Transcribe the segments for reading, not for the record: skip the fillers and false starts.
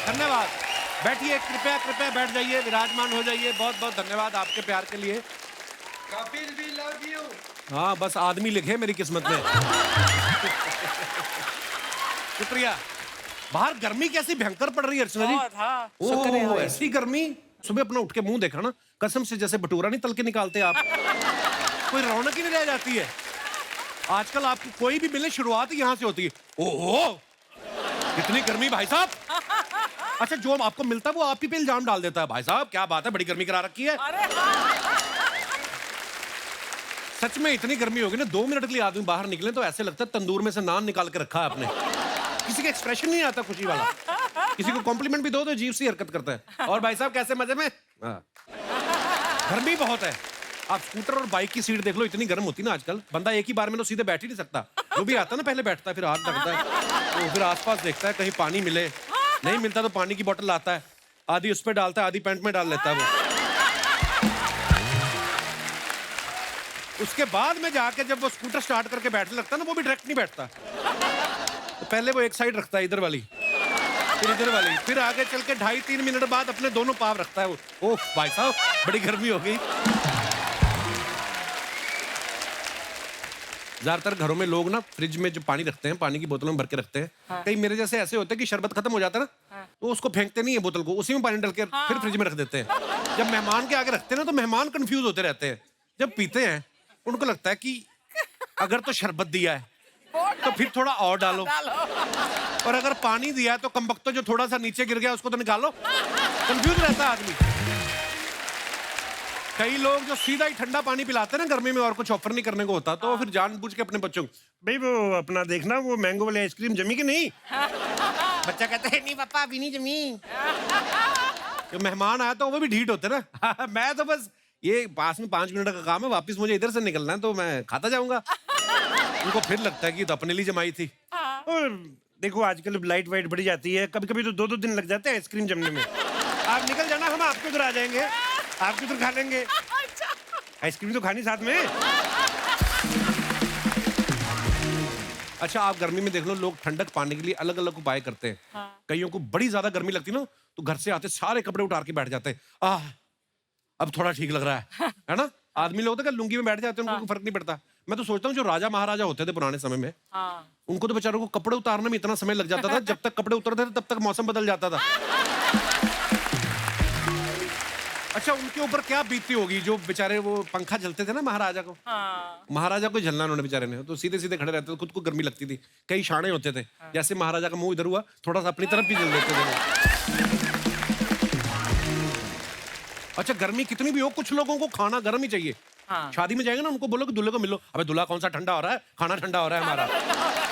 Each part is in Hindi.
धन्यवाद। बैठिए, कृपया कृपया बैठ जाइए, विराजमान हो जाइए। बहुत बहुत धन्यवाद आपके प्यार के लिए। कपिल भी लव यू। हाँ, बस आदमी लिखे मेरी किस्मत में। शुक्रिया। बाहर गर्मी कैसी भयंकर पड़ रही है अर्चना जी। हाँ, ओह, ऐसी गर्मी। सुबह अपना उठ के मुंह देखा ना, कसम से जैसे भटूरा नहीं तल के निकालते आप। कोई रौनक ही नहीं रह जाती है। आजकल आपको कोई भी मिले, शुरुआत ही यहाँ से होती है। ओह, कितनी गर्मी भाई साहब। अच्छा, जो आपको मिलता है वो आप ही पे इल्जाम डाल देता है। भाई साहब क्या बात है, बड़ी गर्मी करा रखी है। सच में इतनी गर्मी होगी ना, 2 मिनट के लिए आदमी बाहर निकले तो ऐसे लगता है तंदूर में से नान निकाल के रखा है आपने। किसी का एक्सप्रेशन नहीं आता खुशी वाला। किसी को कॉम्प्लीमेंट भी दो तो अजीब सी हरकत करता है। और भाई साहब कैसे मजे में? गर्मी बहुत है। आप स्कूटर और बाइक की सीट देख लो, इतनी गर्म होती ना आजकल, बंदा एक ही बार में तो सीधे बैठ ही नहीं सकता। जो भी आता है ना पहले बैठता है, फिर हाथ रखता है, तो फिर आसपास देखता है कहीं पानी मिले। नहीं मिलता तो पानी की बोतल लाता है, आधी उस पर डालता है, आधी पैंट में डाल लेता है वो। उसके बाद में जाके जब वो स्कूटर स्टार्ट करके बैठने लगता है ना, वो भी डायरेक्ट नहीं बैठता। तो पहले वो एक साइड रखता है, इधर वाली, फिर इधर वाली, फिर आगे चल के 2.5-3 मिनट बाद अपने दोनों पाँव रखता है वो। ओह भाई साहब, बड़ी गर्मी हो गई। ज्यादातर घरों में लोग ना फ्रिज में जो पानी रखते हैं, पानी की बोतलों में भर के रखते हैं। कई मेरे जैसे ऐसे होते हैं कि शरबत खत्म हो जाता है ना, तो उसको फेंकते नहीं है बोतल को, उसी में पानी डाल के फिर फ्रिज में रख देते हैं। जब मेहमान के आगे रखते हैं ना, तो मेहमान कंफ्यूज होते रहते हैं। जब पीते हैं उनको लगता है कि अगर तो शरबत दिया है तो फिर थोड़ा और डालो, और अगर पानी दिया है तो कमबख्तो जो थोड़ा सा नीचे गिर गया उसको तो निकालो। कंफ्यूज रहता है आदमी। कई लोग जो सीधा ही ठंडा पानी पिलाते हैं ना गर्मी में, और कुछ ऑफर नहीं करने को होता, तो फिर जानबूझ के अपने बच्चों को, भाई वो अपना देखना वो मैंगो वाली आइसक्रीम जमी कि नहीं। बच्चा कहता है नहीं पापा अभी नहीं जमी। जो मेहमान आया तो वो भी ढीठ होते ना। मैं तो बस ये पास में 5 मिनट का काम है, वापस मुझे इधर से निकलना है, तो मैं खाता जाऊंगा। उनको फिर लगता है कि तो अपने लिए जमाई थी। और देखो आजकल लाइट वाइट बढ़ी जाती है, कभी कभी तो 2-2 दिन लग जाते हैं आइसक्रीम जमने में। आप निकल जाना, हम आपके उधर आ जाएंगे, आपके उधर खा लेंगे। आइसक्रीम तो खानी साथ में। अच्छा, आप गर्मी में देख लो, लोग ठंडक पाने के लिए अलग अलग उपाय करते हैं। कईयों को बड़ी ज्यादा गर्मी लगती ना, तो घर से आते सारे कपड़े उतार के बैठ जाते हैं। अब थोड़ा ठीक लग रहा है ना। आदमी लोग तो लुंगी में बैठ जाते हैं, उनको फर्क नहीं पड़ता। मैं तो सोचता हूँ जो राजा महाराजा होते थे पुराने समय में, उनको तो बेचारों को कपड़े उतारने में इतना समय लग जाता था, जब तक कपड़े उतरते थे तब तक मौसम बदल जाता था। अच्छा, उनके ऊपर क्या बीतती होगी जो बेचारे वो पंखा झलते थे ना महाराजा को। महाराजा को झलना उन्होंने बेचारे ने, तो सीधे सीधे खड़े रहते थे, खुद को गर्मी लगती थी। कई शाणे होते थे, जैसे महाराजा का मुंह इधर हुआ, थोड़ा सा अपनी तरफ भी जल देते थे। अच्छा, गर्मी कितनी भी हो, कुछ लोगों को खाना गर्म ही चाहिए। शादी में जाएंगे ना, उनको बोलो कि दूल्हे को मिलो, अबे दूल्हा कौन सा ठंडा हो रहा है, खाना ठंडा हो रहा है हमारा।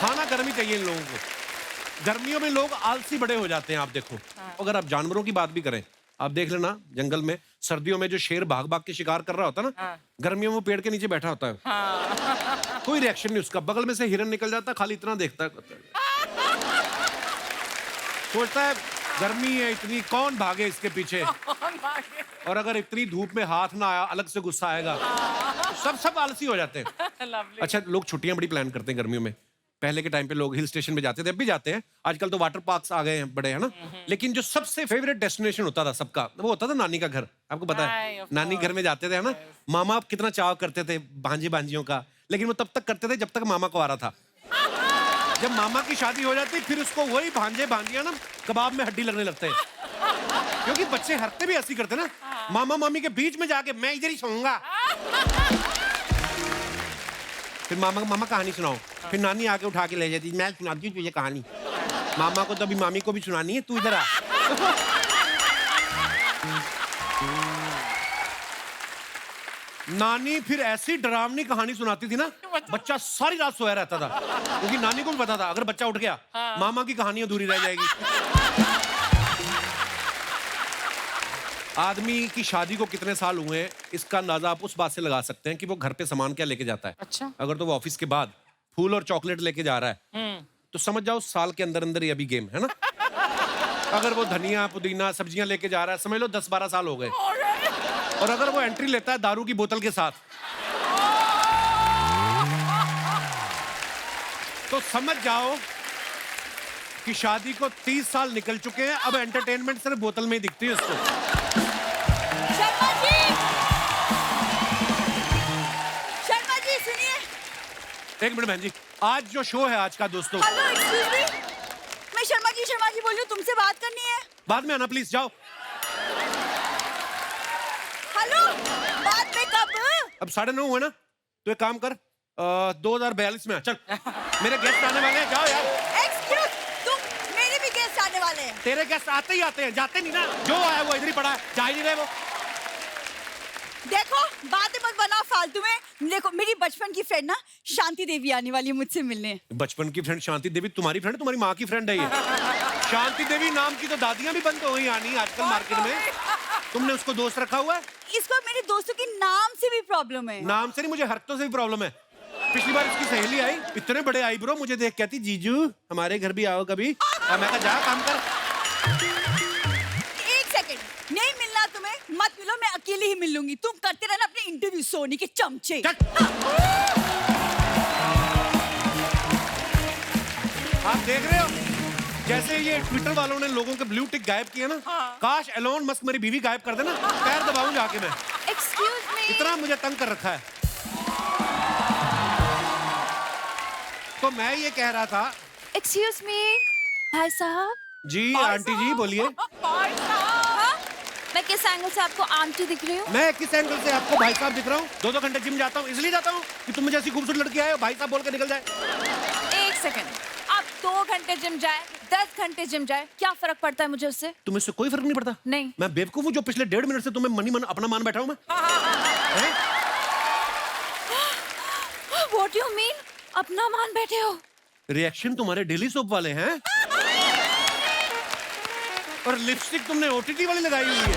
खाना गर्म ही चाहिए इन लोगों को। गर्मियों में लोग आलसी बड़े हो जाते हैं। आप देखो, अगर आप जानवरों की बात भी करें, आप देख लेना जंगल में सर्दियों में जो शेर भाग भाग के शिकार कर रहा होता है ना, गर्मियों में वो पेड़ के नीचे बैठा होता है। कोई रिएक्शन नहीं उसका, बगल में से हिरन निकल जाता है, खाली इतना देखता है, सोचता है गर्मी है इतनी, कौन भागे इसके पीछे। और अगर इतनी धूप में हाथ ना आया, अलग से गुस्सा आएगा। तो सब आलसी हो जाते हैं। अच्छा, लोग छुट्टियां बड़ी प्लान करते हैं गर्मियों में। पहले के टाइम पे लोग हिल स्टेशन पे जाते थे, अब भी जाते हैं। आजकल तो वाटर पार्क्स आ गए हैं बड़े, है ना। लेकिन जो सबसे फेवरेट डेस्टिनेशन होता था सबका, वो होता था नानी का घर। आपको पता है, नानी घर में जाते थे, है ना। मामा कितना चाव करते थे भांजे भांजियों का, लेकिन वो तब तक करते थे जब तक मामा को आ रहा था। जब मामा की शादी हो जाती, फिर उसको वही भांजे भांजियां ना कबाब में हड्डी लगने लगते हैं। क्योंकि बच्चे हरकतें भी ऐसी करते ना, मामा मामी के बीच में जाके मैं इधर ही सोऊंगा। फिर मामा कहानी सुनाओ, फिर नानी आके उठा के ले जाती, मैं सुनाती हूँ तुझे कहानी। मामा को तो अभी मामी को भी सुनानी है, तू इधर आ। नानी फिर ऐसी डरावनी कहानी सुनाती थी ना, बच्चा सारी रात सोया रहता था, क्योंकि नानी को भी पता था अगर बच्चा उठ गया, मामा की कहानी अधूरी रह जाएगी। आदमी की शादी को कितने साल हुए हैं, इसका अंदाजा आप उस बात से लगा सकते हैं कि वो घर पे सामान क्या लेके जाता है। अच्छा। अगर तो वो ऑफिस के बाद फूल और चॉकलेट लेके जा रहा है, तो समझ जाओ साल के अंदर अंदर ही अभी गेम है ना। अगर वो धनिया पुदीना सब्जियां लेके जा रहा है, समझ लो 10-12 साल हो गए। और अगर वो एंट्री लेता है दारू की बोतल के साथ, तो समझ जाओ कि शादी को 30 साल निकल चुके हैं, अब एंटरटेनमेंट सिर्फ बोतल में ही दिखती है उसको। शर्मा जी सुनिए। एक मिनट बहन जी, आज जो शो है आज का दोस्तों। हेलो एक्सक्यूज मी, मैं शर्मा जी बोल रही हूँ, तुमसे बात करनी है। बाद में आना प्लीज, जाओ। हेलो, बाद में कब? अब 9:30 हुए ना, तो एक काम कर, 2042 में आ, चल। मेरे गेस्ट आने वाले हैं, जाओ यार। एक्सक्यूज, तुम, मेरे भी गेस्ट आने वाले हैं। तेरे गेस्ट आते ही आते हैं, जाते नहीं ना। जो आया वो इधर ही पड़ा है, जा ही नहीं रहे वो। देखो, बातें मत बनाओ फालतू में। देखो, मेरी बचपन की फ्रेंड ना शांति देवी आने वाली है मुझसे मिलने। बचपन की फ्रेंड शांति देवी तुम्हारी फ्रेंड, तुम्हारी माँ की फ्रेंड है ये। शांति देवी नाम की तो दादियां भी बंद हो गई आनी आजकल मार्केट में। तुमने उसको दोस्त रखा हुआ है? इसको मेरे दोस्तों के नाम से भी प्रॉब्लम है। नाम से नहीं, मुझे हरकतों से भी प्रॉब्लम है। पिछली बार इसकी सहेली आई, इतने बड़े आईब्रो, मुझे देख कहती जीजू हमारे घर भी आओ कभी। और मैं कहा जा काम कर। एक सेकंड, नहीं मिलना तुम्हें, मत मिलो, मैं अकेले ही मिल लूंगी। तुम करते रहना अपने इंटरव्यू, सोनी के चमचे। आप देख रहे हो जैसे ये ट्विटर वालों ने लोगों के ब्लू टिक गायब किए ना। काश एलोन मस्क मेरी बीवी गायब कर देना, पैर दबाऊं जाके मैं। एक्सक्यूज मी, इतना मुझे तंग कर रखा है। तो मैं ये कह रहा था। एक्सक्यूज मी भाई साहब। जी आंटी जी बोलिए। भाई साहब, मैं किस एंगल से आपको आंटी दिख रही हूँ? मैं किस एंगल से आपको भाई साहब दिख रहा हूँ? 2-2 घंटे जिम जाता हूँ, इसलिए जाता हूँ कि तुम मुझे ऐसी खूबसूरत लड़की आए हो भाई साहब बोल के निकल जाए। एक सेकंड, आप 2 घंटे जिम जाए, 10 घंटे जिम जाए, क्या फर्क पड़ता है मुझे उससे? तुम्हें इससे कोई फर्क नहीं पड़ता? नहीं। मैं बेवकूफ हूँ जो पिछले 1.5 मिनट से तुम्हें मन अपना मान बैठा हूँ मैं? What do you mean? अपना मान बैठे हो? रिएक्शन तुम्हारे डेली सोप वाले हैं। और लिपस्टिक तुमने ओटीटी वाली लगाई हुई है।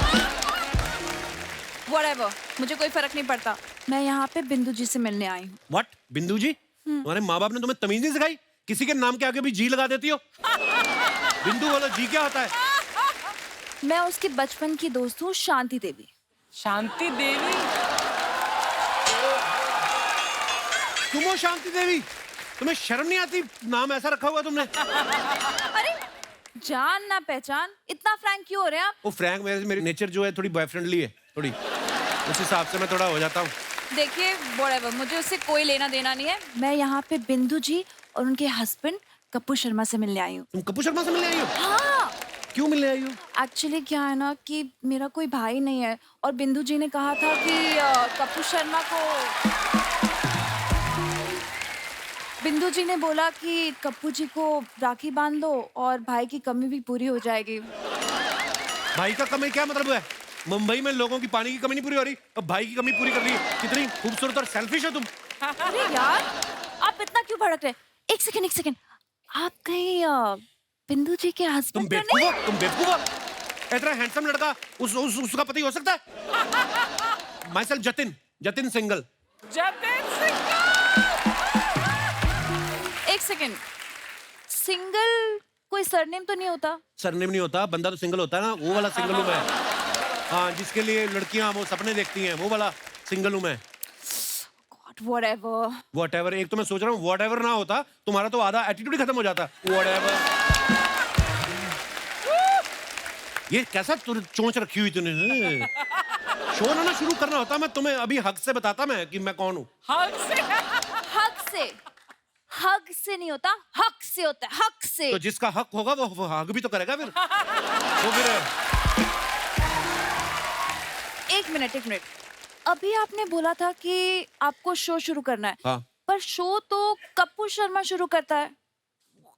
Whatever, मुझे कोई फर्क नहीं पड़ता। मैं यहाँ पे बिंदु जी से मिलने आई हूँ। What? बिंदु जी? तुम्हारे माँ बाप ने तुम्हें तमीज नहीं सिखाई? किसी के नाम के आगे भी जी लगा देती हो। बिंदु बोलो, जी क्या होता है? मैं उसकी बचपन की दोस्त हूँ शांति देवी। शांति देवी? तुम हो शांति देवी? तुम्हें शर्म नहीं आती? नाम ऐसा रखा हुआ तुमने। अरे जान ना पहचान, इतना फ्रैंक क्यों हो रहे हैं आप? वो फ्रैंक मेरी नेचर जो है थोड़ी बॉयफ्रेंडली है, थोड़ी उस हिसाब से मैं थोड़ा हो जाता हूँ। देखिए whatever, मुझे उससे कोई लेना देना नहीं है। मैं यहाँ पे बिंदु जी और उनके हस्बैंड कपूर शर्मा से मिलने आई हूँ। तुम कपूर शर्मा से मिलने आई हो? हाँ, क्यों मिलने आई हो? एक्चुअली क्या है ना कि मेरा कोई भाई नहीं है और बिंदु जी ने कहा था कि कपूर शर्मा को, बिंदु जी ने बोला कि कप्पू जी को राखी बांध दो और भाई की कमी भी पूरी हो जाएगी। भाई का कमी क्या मतलब है? मुंबई में लोगों की पानी की कमी नहीं पूरी हो रही, अब भाई की कमी पूरी कर रही है। कितनी खूबसूरत और सेल्फिश हो तुम। अरे यार, आप इतना क्यों भड़क रहे? एक सेकंड, आप कहीं बिंदु जी के तुम हस्बैंड बेवकूफ हो, तुम बेवकूफ हो। इतना हैंडसम लड़का उसका पति हो सकता है? My self Jatin single. Jatin Singh. एक सेकंड, सिंगल कोई सरनेम तो नहीं होता? सरनेम नहीं होता, बंदा तो सिंगल होता है ना, वो वाला सिंगल हूँ मैं। हाँ, जिसके लिए लड़कियां वो सपने देखती हैं, वो वाला सिंगल हूँ मैं। Whatever. Whatever, एक तो मैं सोच रहा हूँ whatever ना होता तुम्हारा तो आधा एटीट्यूड ही खत्म हो जाता। Whatever। ये कैसा चोंच रखी हुई तूने? शो ना शुरू करना होता, मैं तुम्हें अभी हक से बताता मैं कि मैं कौन हूँ। हक से नहीं होता, हक से होता है, हक से। तो जिसका हक होगा वो हक भी तो करेगा फिर। वो फिर एक मिनट, अभी आपने बोला था कि आपको शो शुरू करना है। हाँ। पर शो तो कपूर शर्मा शुरू करता है।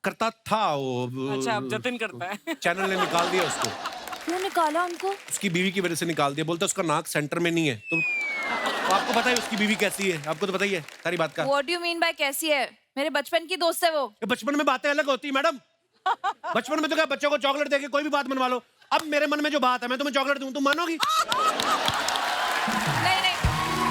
करता था वो। अच्छा, अब जतिन करता है। चैनल ने निकाल दिया उसको। क्यों निकाला उनको? उसकी बीवी की वजह से निकाल दिया, बोलता उसका नाक सेंटर में नहीं है। तो आपको पता है उसकी बीवी कैसी है? आपको तो पता ही है सारी बात का। What do you mean by कैसी है? मेरे बचपन की दोस्त है वो। बचपन में बातें अलग होती है मैडम। बचपन में तो क्या बच्चों को चॉकलेट देके कोई भी बात मनवा लो। अब मेरे मन में जो बात है मैं तुम्हें चॉकलेट दूं, तुम मानोगी? नहीं।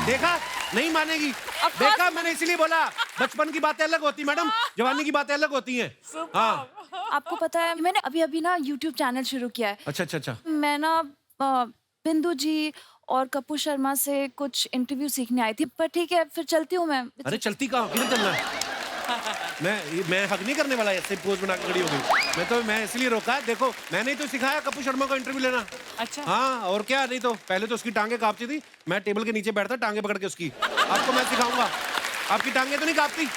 देखा, नहीं मानेगी। देखा, मैंने इसीलिए बोला बचपन की बातें अलग होती मैडम, जवानी की बातें अलग होती हैं। हाँ। आपको पता है मैंने अभी ना YouTube चैनल शुरू किया है। अच्छा। मैं ना बिंदु जी और कपूर शर्मा से कुछ इंटरव्यू सीखने आई थी, पर ठीक है फिर चलती हूँ मैं। अरे चलती कहाँ, किधर चलना है? मैं हक नहीं करने वाला, ऐसे पोज बना के खड़ी हो गई। मैं इसलिए रोका, देखो मैंने ही तो सिखाया कपूर शर्मा को इंटरव्यू लेना। अच्छा। हाँ और क्या, नहीं तो पहले तो उसकी टांगे कांपती थी, मैं टेबल के नीचे बैठता टांगे पकड़ के उसकी। आपको मैं सिखाऊंगा, आपकी टांगे तो नहीं कांपती?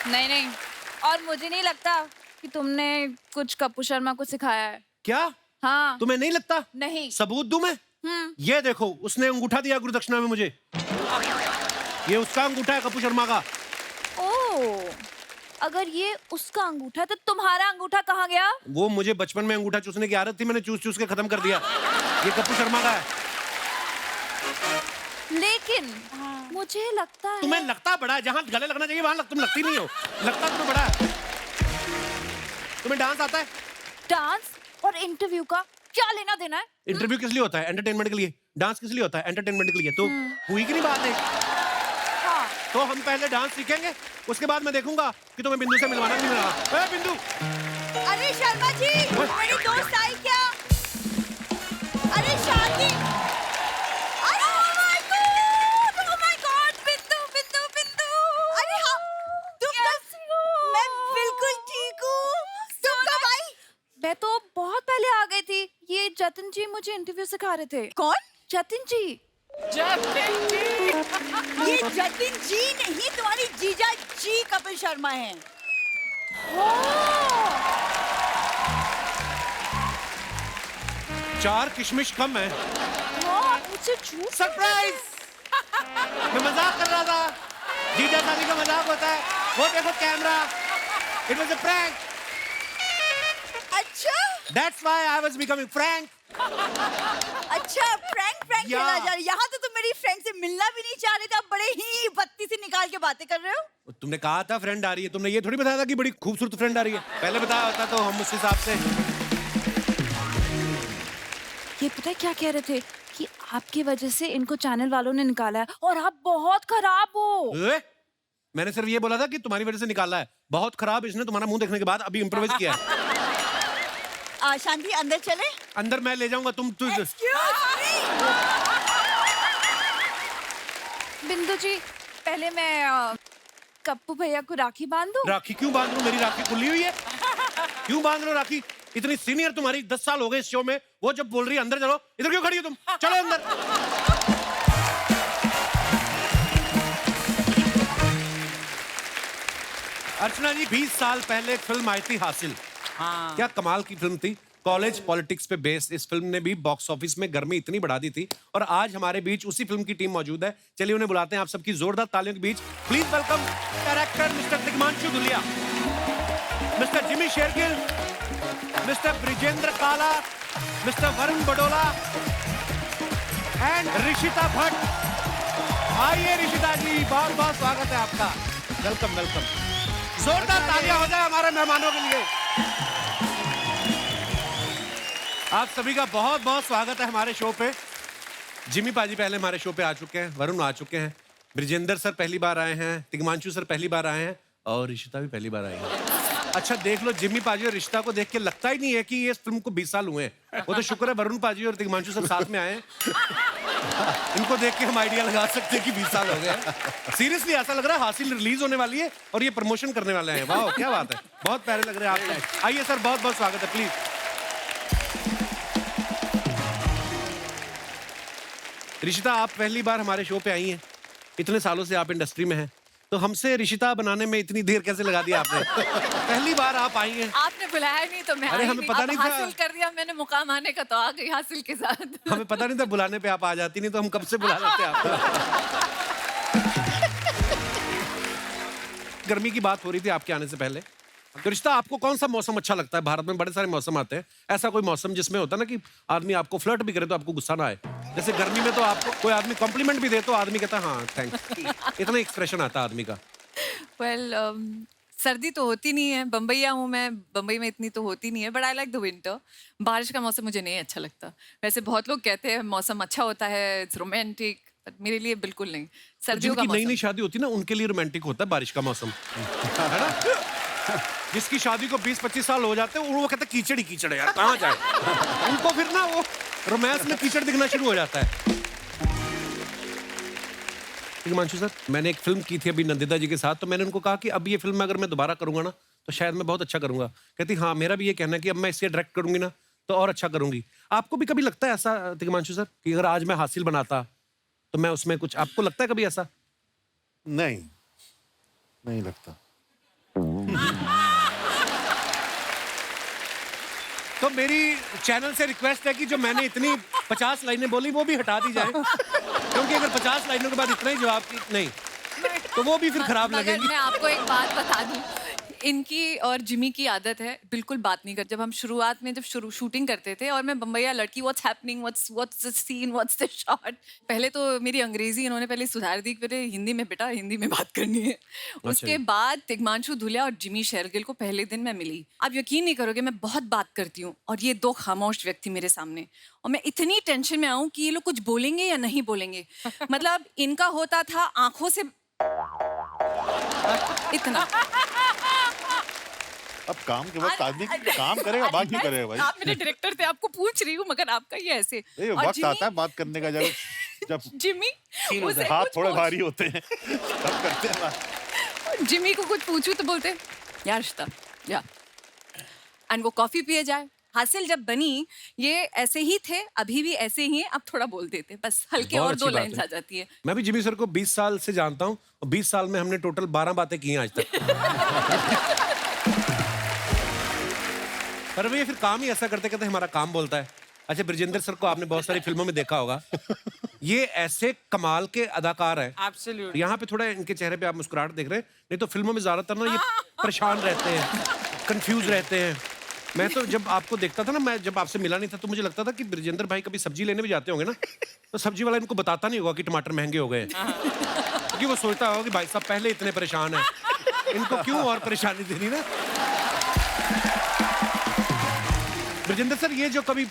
नहीं नहीं, और मुझे नहीं लगता कि तुमने कुछ कपूर शर्मा को सिखाया है। क्या? हाँ। तुम्हें नहीं लगता? नहीं। सबूत दूं मैं? ये देखो, उसने अंगूठा दिया गुरुदक्षिणा में मुझे, ये उसका अंगूठा है कपूर शर्मा का। ओह, अगर ये उसका अंगूठा तो तुम्हारा अंगूठा कहाँ गया? वो मुझे बचपन में अंगूठा चूसने की आदत थी, मैंने चूस चूस के खत्म कर दिया। ये कपूर शर्मा का है। लेकिन मुझे लगता है तुम्हें लगता बड़ा है, जहाँ गले लगना चाहिए वहां तुम लगती नहीं हो। लगता तुम्हें बड़ा है। तुम्हें डांस आता है? डांस और इंटरव्यू का क्या लेना देना है? इंटरव्यू किस लिए होता है? एंटरटेनमेंट के लिए। डांस किस लिए होता है? एंटरटेनमेंट के लिए। तो हुई कि नहीं बात है? हाँ। तो हम पहले डांस सीखेंगे, उसके बाद मैं देखूंगा कि तुम्हें बिंदु से मिलवाना नहीं मिलवाना। ए बिंदु! अरे शर्मा जी, मेरी दोस्त आई क्या? अरे शादी! अरे oh my God, बिंदु, बिंदु, बिंदु! अरे हाँ, तुम कैसी हो? मैं बिल्कुल ठीक हूँ। तुम कब आई? मैं तो बहुत पहले आ गई थी। ये जतिन जी मुझे इंटरव्यू सिखा रहे थे। कौन? जतिन जी। जतिन जी। ये जतिन जी नहीं, तुम्हारी जीजा जी कपिल शर्मा हैं। चार किशमिश कम है। मुझे झूठ सरप्राइज! मैं मजाक कर रहा था। जीजा शादी का मजाक होता है। वो देखो camera. It was a prank. अच्छा that's why I was becoming frank. अच्छा, फ्रैंक फ्रैंक या। खेला जा रहा है। यहाँ तो तुम मेरी फ्रेंड से मिलना भी नहीं चाह रहे थे, अब बड़े ही बत्ती से निकाल के बातें कर रहे हो। तुमने कहा था फ्रेंड आ रही है, तुमने ये थोड़ी बताया था कि बड़ी खूबसूरत फ्रेंड आ रही है। पहले बताया होता तो हम उस हिसाब से। ये पता है क्या कह रहे थे कि आपकी वजह से इनको चैनल वालों ने निकाला है और आप बहुत खराब हो। मैंने सिर्फ ये बोला था कि तुम्हारी वजह से निकाला है। बहुत खराब इसने तुम्हारा मुंह देखने के बाद अभी इम्प्रोवाइज किया है। शांति, अंदर चले। अंदर मैं ले जाऊंगा, तुम बिंदु जी, पहले मैं कप्पू भैया को राखी बांध दूं? राखी क्यों बांध लो? मेरी राखी खुली हुई है। क्यों बांध लो राखी? इतनी सीनियर तुम्हारी, 10 साल हो गए इस शो में। वो जब बोल रही है अंदर चलो, इधर क्यों खड़ी हो तुम? चलो अंदर। अर्चना जी, 20 साल पहले एक फिल्म आई थी हासिल। हाँ। क्या कमाल की फिल्म थी। कॉलेज पॉलिटिक्स पे बेस्ड इस फिल्म ने भी बॉक्स ऑफिस में गर्मी इतनी बढ़ा दी थी। और आज हमारे बीच उसी फिल्म की टीम मौजूद है। चलिए उन्हें बुलाते हैं आप सबकी जोरदार तालियों के बीच। Please welcome director mister Tigmanshu Dhulia, mister Jimmy Shergill, mister Brijendra Kala, mister Varun Badola and Rishita Bhatt. आइए ऋषिता जी, बहुत बहुत स्वागत है आपका। Welcome welcome. जोरदार तालियां हो जाए हमारे मेहमानों के लिए। आप सभी का बहुत बहुत स्वागत है हमारे शो पे। जिमी पाजी पहले हमारे शो पे आ चुके हैं, वरुण आ चुके हैं, ब्रिजेंद्र सर पहली बार आए हैं, दिग्मांशु सर पहली बार आए हैं और ऋषिता भी पहली बार आई है। अच्छा देख लो, जिमी पाजी और ऋषिता को देख के लगता ही नहीं है कि ये फिल्म को 20 साल हुए हैं। वो तो शुक्र है वरुण पाजी और दिग्मांशु सर साथ में आए हैं। इनको देख के हम आइडिया लगा सकते हैं कि 20 साल हो गए। सीरियसली ऐसा लग रहा है हासिल रिलीज होने वाली है और ये प्रमोशन करने वाले हैं। वाह क्या बात है, बहुत प्यारे लग रहे हैं आप। आइए सर, बहुत बहुत स्वागत है, प्लीज। ऋषिता, आप पहली बार हमारे शो पे आई हैं। इतने सालों से आप इंडस्ट्री में हैं, तो हमसे ऋषिता बनाने में इतनी देर कैसे लगा दी आपने? पहली बार आप आई हैं। आपने बुलाया नहीं तो मैं अरे आई हमें नहीं। पता अब नहीं था। हासिल कर दिया मैंने, मुकाम आने का तो आ गई हासिल के साथ। हमें पता नहीं था बुलाने पे आप आ जाती, नहीं तो हम कब से बुला लेते आपको। गर्मी की बात हो रही थी आपके आने से पहले। तो रिश्ता, आपको कौन सा मौसम अच्छा लगता है? भारत में बड़े सारे मौसम आते हैं, ऐसा कोई मौसम जिसमें होता है ना कि आदमी आपको फ्लर्ट भी करे तो आपको गुस्सा ना आए? जैसे गर्मी में तो आपको कोई आदमी कॉम्प्लीमेंट भी दे तो आदमी कहता है हाँ थैंक्स, इतना एक्सप्रेशन आता है आदमी का। वेल, सर्दी तो होती नहीं है, बम्बईया हूँ मैं, बम्बई में इतनी तो होती नहीं है, but I like the winter. बारिश का मौसम मुझे नहीं अच्छा लगता। वैसे बहुत लोग कहते हैं मौसम अच्छा होता है, इट्स रोमांटिक, बट मेरे लिए बिल्कुल नहीं। सर्दियों का जिनकी नई नई मौसम शादी होती है ना, उनके लिए रोमांटिक होता है बारिश का मौसम, है ना? जिसकी शादी को 20-25 साल हो जाते हैं वो कहते हैं कीचड़ ही कीचड़ है यार, कहाँ जाए। उनको फिर ना वो रोमांस में कीचड़ दिखना शुरू हो जाता है। हिमांशु सर, मैंने एक फिल्म की थी अभी नंदिता जी के साथ, तो मैंने उनको कहा कि अब ये फिल्म अगर मैं दोबारा करूंगा ना तो शायद मैं बहुत अच्छा करूंगा। कहती हाँ, मेरा भी ये कहना है कि अब मैं इसे डायरेक्ट करूंगी ना तो और अच्छा करूंगी। आपको भी कभी लगता है ऐसा हिमांशु सर कि अगर आज मैं हासिल बनाता तो मैं उसमें कुछ, आपको लगता है कभी ऐसा? नहीं, नहीं लगता। तो मेरी चैनल से रिक्वेस्ट है कि जो मैंने इतनी 50 लाइनें बोली वो भी हटा दी जाए, क्योंकि अगर 50 लाइनों के बाद इतना ही जवाब नहीं तो वो भी फिर खराब मगर लगेगी। मैं आपको एक बात बता दूं, इनकी और जिमी की आदत है बिल्कुल बात नहीं कर। जब हम शुरुआत में जब शूटिंग करते थे और मैं बम्बैया लड़की, what's happening, what's the scene, what's the shot, पहले तो मेरी अंग्रेजी इन्होंने पहले सुधार दी कि हिंदी में बेटा हिंदी में बात करनी है। उसके बाद तिग्मांशु धुलिया और जिमी शेरगिल को पहले दिन मैं मिली, आप यकीन नहीं करोगे, मैं बहुत बात करती हूँ और ये दो खामोश व्यक्ति मेरे सामने, और मैं इतनी टेंशन में आऊँ कि ये लोग कुछ बोलेंगे या नहीं बोलेंगे। मतलब इनका होता था आंखों से इतना। अब काम के वक्त आदमी काम करेगा, बात क्यों करेगा भाई? आप मेरे डायरेक्टर थे, आपको पूछ रही हूँ, मगर आपका ये ऐसे। और वक्त जिमी- आता है बात करने का, जब जिमी उसे हाथ कुछ थोड़े पूछ- भारी होते हैं तब करते हैं बात। जिमी को कुछ पूछूं तो बोलते यार रिश्ता या, एंड वो कॉफी पिए जाए। हासिल जब बनी ये ऐसे ही थे, अभी भी ऐसे ही हैं, अब थोड़ा बोल देते बस हल्के बहुत और अच्छी दो बात लाइंस है। आ जाती है। मैं भी जिमी सर को 20 साल से जानता हूँ और 20 साल में हमने टोटल 12 बातें की हैं आज तक। पर वे फिर काम ही ऐसा करते करते हमारा काम बोलता है। अच्छा, ब्रजेंद्र सर को आपने बहुत सारी फिल्मों में देखा होगा, ये ऐसे कमाल के अदाकार हैं। Absolutely. यहाँ पे थोड़ा इनके चेहरे पे आप मुस्कुराहट देख रहे हैं, नहीं तो फिल्मों में ज्यादातर ना ये परेशान रहते हैं, कंफ्यूज रहते हैं। मैं तो जब आपको देखता था ना, मैं जब आपसे मिला नहीं था तो मुझे लगता था कि ब्रजेंद्र भाई कभी सब्जी लेने भी जाते होंगे ना तो सब्जी वाला इनको बताता नहीं होगा कि टमाटर महंगे हो गए हैं, क्योंकि वो सोचता होगा कि भाई साहब पहले इतने परेशान हैं, इनको क्यों और परेशानी देनी ना। ब्रजेंद्र सर, ये जो कभी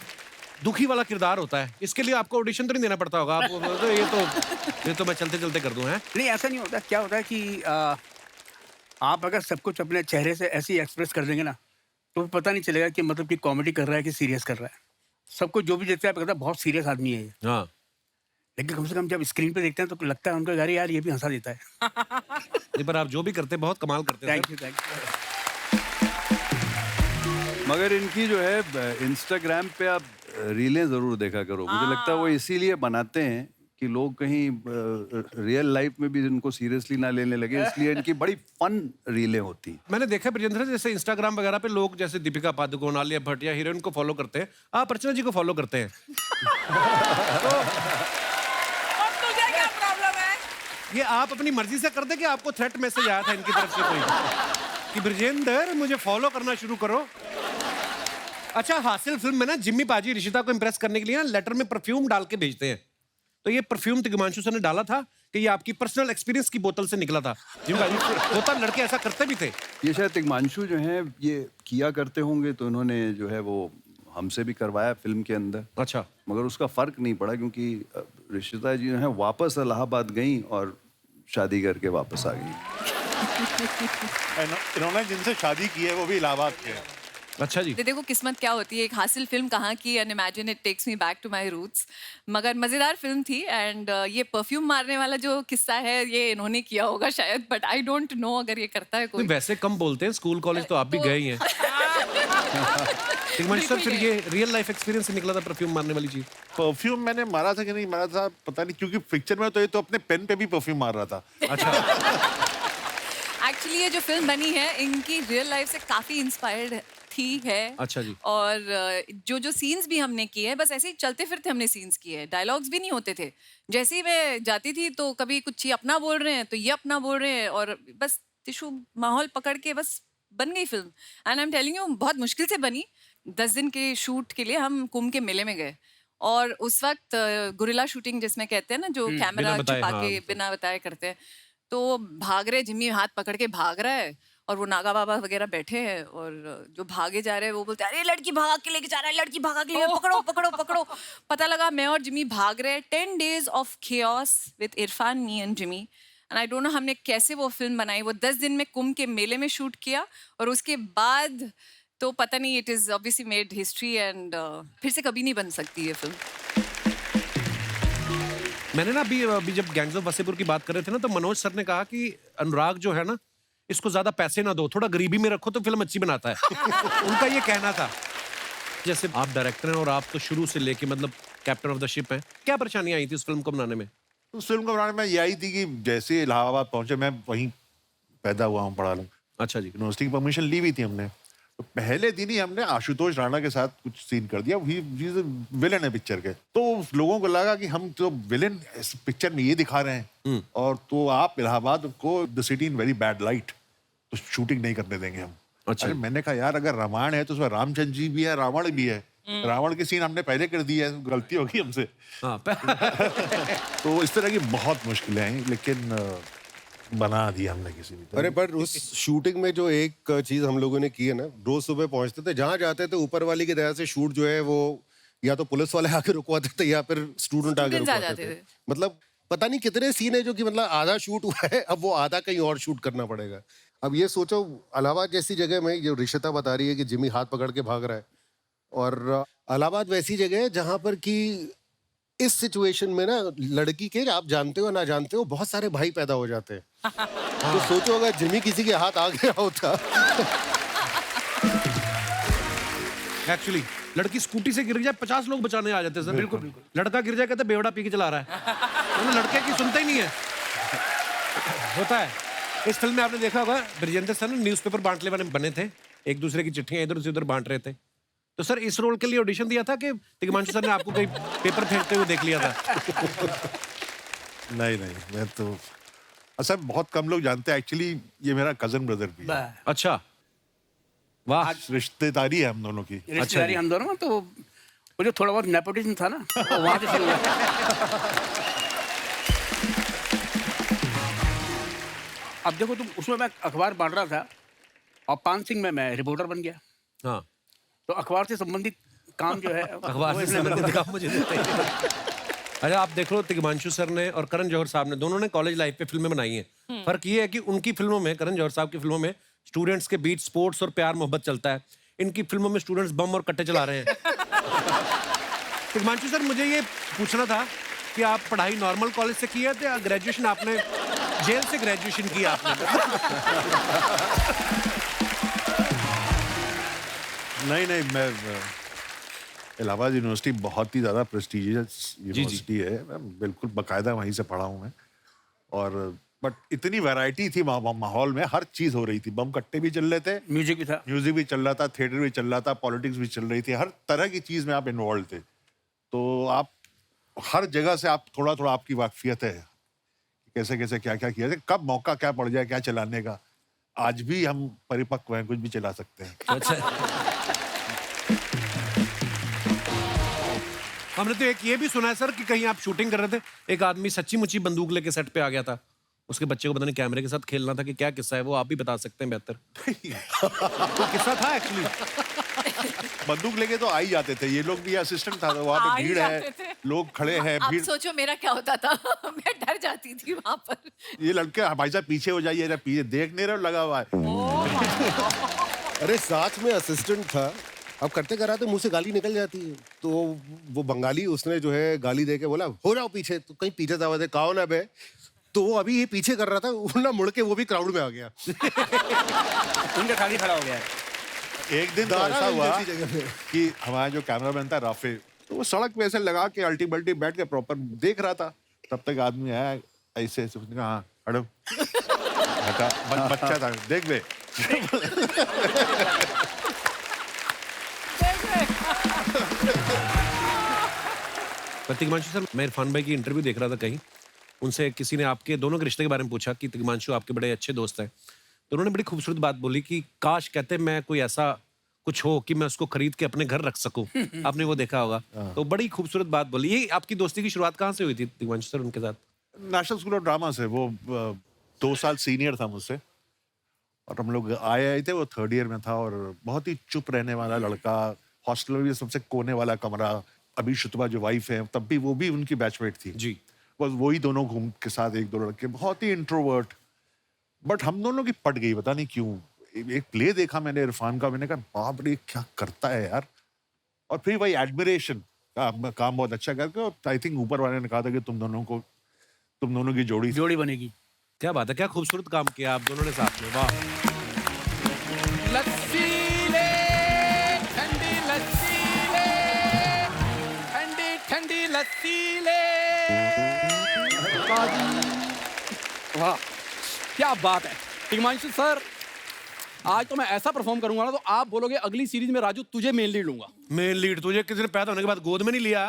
दुखी वाला किरदार होता है, इसके लिए आपको ऑडिशन तो नहीं देना पड़ता होगा? आपको तो ये तो मैं चलते चलते कर दूं, हैं? नहीं, ऐसा नहीं होता। क्या होता है कि आप अगर सब कुछ अपने चेहरे से ऐसे ही एक्सप्रेस कर देंगे ना तो पता नहीं चलेगा कि मतलब कि कॉमेडी कर रहा है कि सीरियस कर रहा है। सबको जो भी देखता है कहता है बहुत सीरियस आदमी है ये, हाँ। लेकिन कम से कम जब स्क्रीन पे देखते हैं तो लगता है उनको यार ये भी हंसा देता है। नहीं, पर आप जो भी करते हैं बहुत कमाल करते हैं। Thank you, thank you. मगर इनकी जो है इंस्टाग्राम पे आप रीलें जरूर देखा करो। मुझे लगता है वो इसीलिए बनाते हैं कि लोग कहीं रियल लाइफ में भी इनको सीरियसली ना लेने लगे, इसलिए इनकी बड़ी फन रीलें होती हैं। मैंने देखा ब्रजेंद्र, जैसे इंस्टाग्राम वगैरह पे लोग जैसे दीपिका पादुकोण, आलिया भट्ट या हीरोइन को फॉलो करते हैं, आप अर्चना जी को फॉलो करते हैं। अब तुझे क्या प्रॉब्लम है? ये आप अपनी मर्जी से करते कि आपको थ्रेट मैसेज आया था इनकी तरफ से कोई कि ब्रजेंद्र मुझे फॉलो करना शुरू करो? अच्छा, हासिल फिल्म में ना जिम्मी पाजी ऋषिता को इंप्रेस करने के लिए ना लेटर में परफ्यूम डाल के भेजते हैं, तो ये परफ्यूम तिग्मांशु सर ने डाला था कि ये आपकी पर्सनल एक्सपीरियंस की बोतल से निकला था? जिम्मी पाजी होता, लड़के ऐसा करते भी थे। ये शायद तिग्मांशु जो है ये किया करते होंगे, तो इन्होंने जो है वो हमसे भी करवाया फिल्म के अंदर। अच्छा। मगर उसका फर्क नहीं पड़ा, क्योंकि ऋषिता जी जो है वापस इलाहाबाद गई और शादी करके वापस आ गई। इन्होंने जिनसे शादी की है वो भी इलाहाबाद के हैं। अच्छा जी। देखो किस्मत क्या होती है। एक हासिल फिल्म कहाँ की, and imagine it takes me back to my roots. मगर मज़ेदार फिल्म थी, एंड ये परफ्यूम मारने वाला जो किस्सा है ये इन्होंने किया होगा शायद, बट आई डोंट नो अगर ये करता है कोई। नहीं, वैसे कम बोलते हैं, स्कूल कॉलेज तो आप भी गए ही हैं। तिग्मांशु सर, फिर ये रियल लाइफ एक्सपीरियंस से निकला था परफ्यूम मारने वाली चीज? परफ्यूम मैंने मारा था कि नहीं मारा था पता नहीं, क्योंकि पिक्चर में तो ये तो अपने पेन पे भी परफ्यूम मार रहा था। अच्छा। एक्चुअली ये जो फिल्म बनी है इनकी रियल लाइफ से काफ़ी इंस्पायर्ड थी है। अच्छा जी। और जो सीन्स भी हमने किए हैं बस ऐसे ही चलते फिरते हमने सीन्स किए हैं, डायलॉग्स भी नहीं होते थे। जैसे ही मैं जाती थी तो कभी कुछ ये अपना बोल रहे हैं तो ये अपना बोल रहे हैं, और बस टिशू माहौल पकड़ के बस बन गई film. And I am telling you, बहुत मुश्किल से बनी। 10 दिन के शूट के लिए हम कुंभ के मेले में गए, और उस वक्त गुरिल्ला शूटिंग जिसमें कहते हैं ना, जो कैमरा बिना बताए, छुपा हाँ, के बिना बताए करते हैं, तो भाग रहे, जिम्मी हाथ पकड़ के भाग रहा है और वो नागा बाबा वगैरह बैठे हैं, और जो भागे जा रहे हैं वो बोलते हैं अरे लड़की भाग के लेके जा रहा है, लड़की भागा के लेके, पकड़ो पकड़ो पकड़ो। पता लगा मैं और जिम्मी भाग रहे हैं। 10 days of chaos with Irfan, me and Jimmy, and I don't know हमने कैसे वो फिल्म बनाई। वो 10 दिन में कुंभ के मेले में शूट किया, और उसके बाद तो पता नहीं, it is obviously made history, and फिर से कभी नहीं बन सकती ये फिल्म। मैंने ना अभी जब गैंग्स ऑफ वसेपुर की बात कर रहे थे ना, तो मनोज सर ने कहा कि अनुराग जो है ना, इसको ज्यादा पैसे ना दो, थोड़ा गरीबी में रखो तो फिल्म अच्छी बनाता है। उनका ये कहना था। जैसे आप डायरेक्टर हैं और आप तो शुरू से लेके मतलब कैप्टन ऑफ द शिप हैं, क्या परेशानियां आई थी उस फिल्म को बनाने में? उस फिल्म को बनाने में ये आई थी कि जैसे इलाहाबाद पहुंचे, मैं वहीं पैदा हुआ हूँ, पढ़ा लूँ, अच्छा जी। यूनिवर्सिटी की परमिशन ली हुई थी हमने। तो पहले दिन ही हमने आशुतोष राणा के साथ कुछ सीन कर दिया। विलन है पिक्चर के, तो लोगों को लगा कि हम तो विलन इस पिक्चर में ये दिखा रहे हैं, और तो आप इलाहाबाद को the city in very bad light, तो शूटिंग नहीं करने देंगे हम। अच्छा। अरे मैंने कहा यार, अगर रामायण है तो उसमें रामचंद्र जी भी है, रावण भी है। रावण के सीन हमने पहले कर दिए है, गलती होगी हमसे। हाँ। तो इस तरह की बहुत मुश्किलें आई, लेकिन बना दिया हमने किसी भी तरह। अरे पर उस शूटिंग में जो एक चीज हम लोगों ने की है ना, रोज सुबह पहुंचते थे, जहां जाते थे ऊपर वाली की दया से शूट जो है वो या तो पुलिस वाले आके रुकवाते थे या फिर स्टूडेंट आके Students आ रुकवाते जाते थे। थे। मतलब पता नहीं कितने सीन है जो कि मतलब आधा शूट हुआ है, अब वो आधा कहीं और शूट करना पड़ेगा। अब ये सोचो, इलाहाबाद जैसी जगह में, जो रिशिता बता रही है कि जिमी हाथ पकड़ के भाग रहा है, और इलाहाबाद वैसी जगह है जहां पर कि इस सिचुएशन में ना लड़की के, आप जानते हो ना जानते हो, बहुत सारे भाई पैदा हो जाते हैं। तो सोचो अगर जिमी किसी के हाथ आ गया होता। एक्चुअली लड़की स्कूटी से गिर जाए 50 लोग बचाने आ जाते हैं सर। बिल्कुल बिल्कुल। लड़का गिर जाए कहते बेवड़ा पी के चला रहा है, तो लड़के की सुनता ही नहीं है। होता है। इस फिल्म में आपने देखा होगा ब्रिजेंद्र सर न्यूज़पेपर बांटने वाले बने थे, एक दूसरे की चिट्ठियां इधर से उधर बांट रहे थे। तो सर इस रोल के लिए ऑडिशन दिया था कि तिग्मांशु सर ने आपको कहीं पेपर फेंकते हुए देख लिया था? नहीं, मैं तो सर बहुत कम लोग जानते हैं, एक्चुअली ये मेरा कजन ब्रदर भी है। अच्छा, वाह। आज रिश्तेदारी है हम दोनों की। रिश्तेदारी हम दोनों में, तो वो जो थोड़ा बहुत नेपोटिज्म था ना, वो वहाँ से शुरू हुआ। अब देखो तुम, उसमें मैं अखबार बांट रहा था और 5 सिंह में मैं रिपोर्टर बन गया। हाँ, तो अखबार से संबंधित काम जो है अखबार वो से इसने संबंधित काम मुझे देते हैं। अच्छा, आप देख लो, तिग्मांशु सर ने और करण जौहर साहब ने, दोनों ने कॉलेज लाइफ पे फिल्में बनाई हैं। फर्क ये है कि उनकी फिल्मों में, करण जौहर साहब की फिल्मों में स्टूडेंट्स के बीच स्पोर्ट्स और प्यार मोहब्बत चलता है। इनकी फिल्मों में स्टूडेंट्स बम और कट्टे चला रहे हैं। तिग्मांशु सर, मुझे ये पूछना था कि आप पढ़ाई नॉर्मल कॉलेज से की है या ग्रेजुएशन आपने जेल से ग्रेजुएशन की आपने? नहीं, मैं इलाहाबाद यूनिवर्सिटी बहुत ही ज़्यादा प्रेस्टिजियस यूनिवर्सिटी है। मैं बिल्कुल बाकायदा वहीं से पढ़ा हूँ मैं। और बट इतनी वैरायटी थी माहौल में, हर चीज़ हो रही थी। बम कट्टे भी चल रहे थे, म्यूजिक भी था, म्यूजिक भी चल रहा था, थिएटर भी चल रहा था, पॉलिटिक्स भी चल रही थी, हर तरह की चीज़ में आप इन्वॉल्व थे। तो आप हर जगह से आप थोड़ा थोड़ा आपकी वाकफियत है, कैसे कैसे क्या क्या किया जाए, कब मौका क्या पड़ जाए क्या चलाने का। आज भी हम परिपक्व हैं, कुछ भी चला सकते हैं। अच्छा। हमने तो एक ये भी सुना है सर कि कहीं आप शूटिंग कर रहे थे, एक आदमी सच्ची मुच्ची बंदूक लेके सेट पे आ गया था, उसके बच्चे को पता नहीं कैमरे के साथ खेलना था कि क्या किस्सा है, वो आप भी बता सकते हैं बेहतर। तो किस्सा था एक्चुअली। बंदूक लेके तो आ ही जाते थे ये लोग भी, असिस्टेंट था, वहाँ आ पे ही भीड़ जाते थे। है, लोग खड़े हैं, आप भीड़। सोचो मेरा क्या होता था। मैं डर जाती थी वहां पर। ये लड़के भाई साहब पीछे हो जाइए, जरा पीछे देख नहीं रहे हो, लगा हुआ है। अरे साथ में असिस्टेंट था, अब करते कराते मुंह से गाली निकल जाती है, तो वो बंगाली, उसने जो है गाली दे के बोला हो जाओ पीछे, तो कहीं पीछे आवाज है कहो ना बे, तो वो अभी ये पीछे कर रहा था, वो ना मुड़ के वो भी क्राउड में आ गया। उनका खाली खड़ा हो गया है। एक दिन तो दाना ऐसा हुआ जैसी जगह पे। कि हमारा जो कैमरामैन था राफे, तो वो सड़क पे ऐसे लगा के अल्टी बल्टी बैठ के प्रॉपर देख रहा था। तब तक आदमी आया ऐसे ऐसे, उसने कहा हाँ हटो, हटा, बच्चा था, देख बे। तिग्मांशु सर, मैं इरफान भाई की इंटरव्यू देख रहा था कहीं, उनसे किसी ने आपके दोनों के रिश्ते के बारे में पूछा कि तिग्मांशु आपके बड़े अच्छे दोस्त हैं, तो उन्होंने बड़ी खूबसूरत बात बोली कि काश कहते मैं कोई ऐसा कुछ हो कि मैं उसको खरीद के अपने घर रख सकूं। आपने वो देखा होगा, तो बड़ी खूबसूरत बात बोली। ये आपकी दोस्ती की शुरुआत कहाँ से हुई थी तिग्मांशु सर उनके साथ? नेशनल स्कूल ऑफ ड्रामा से। वो 2 साल सीनियर था मुझसे, और हम लोग आए थे, वो 3rd ईयर में था, और बहुत ही चुप रहने वाला लड़का, हॉस्टल में भी सबसे कोने वाला कमरा। अभी शुतबा जो वाइफ है, तब भी वो भी उनकी बैचमेट थी जी। बस वही दोनों घूम के साथ, 1-2 लड़के, बहुत ही इंट्रोवर्ट। बट हम दोनों की पट गई, पता नहीं क्यों। एक प्ले देखा मैंने इरफान का, मैंने कहा बाप रे क्या करता है यार। और फिर वही एडमिरेशन, काम बहुत अच्छा करके, और आई थिंक ऊपर वाले ने कहा था कि तुम दोनों की जोड़ी बनेगी। क्या बात है, क्या खूबसूरत काम किया आप दोनों ने साथ में, वाह। लस्सी ले, ठंडी लस्सी ले, ठंडी ठंडी लस्सी ले। वाह, क्या बात है हिमांशु सर। आज तो मैं ऐसा परफॉर्म करूंगा ना, तो आप बोलोगे अगली सीरीज में राजू तुझे मेन लीड लूंगा। मेन लीड तुझे किसी ने पैदा होने के बाद गोद में नहीं लिया,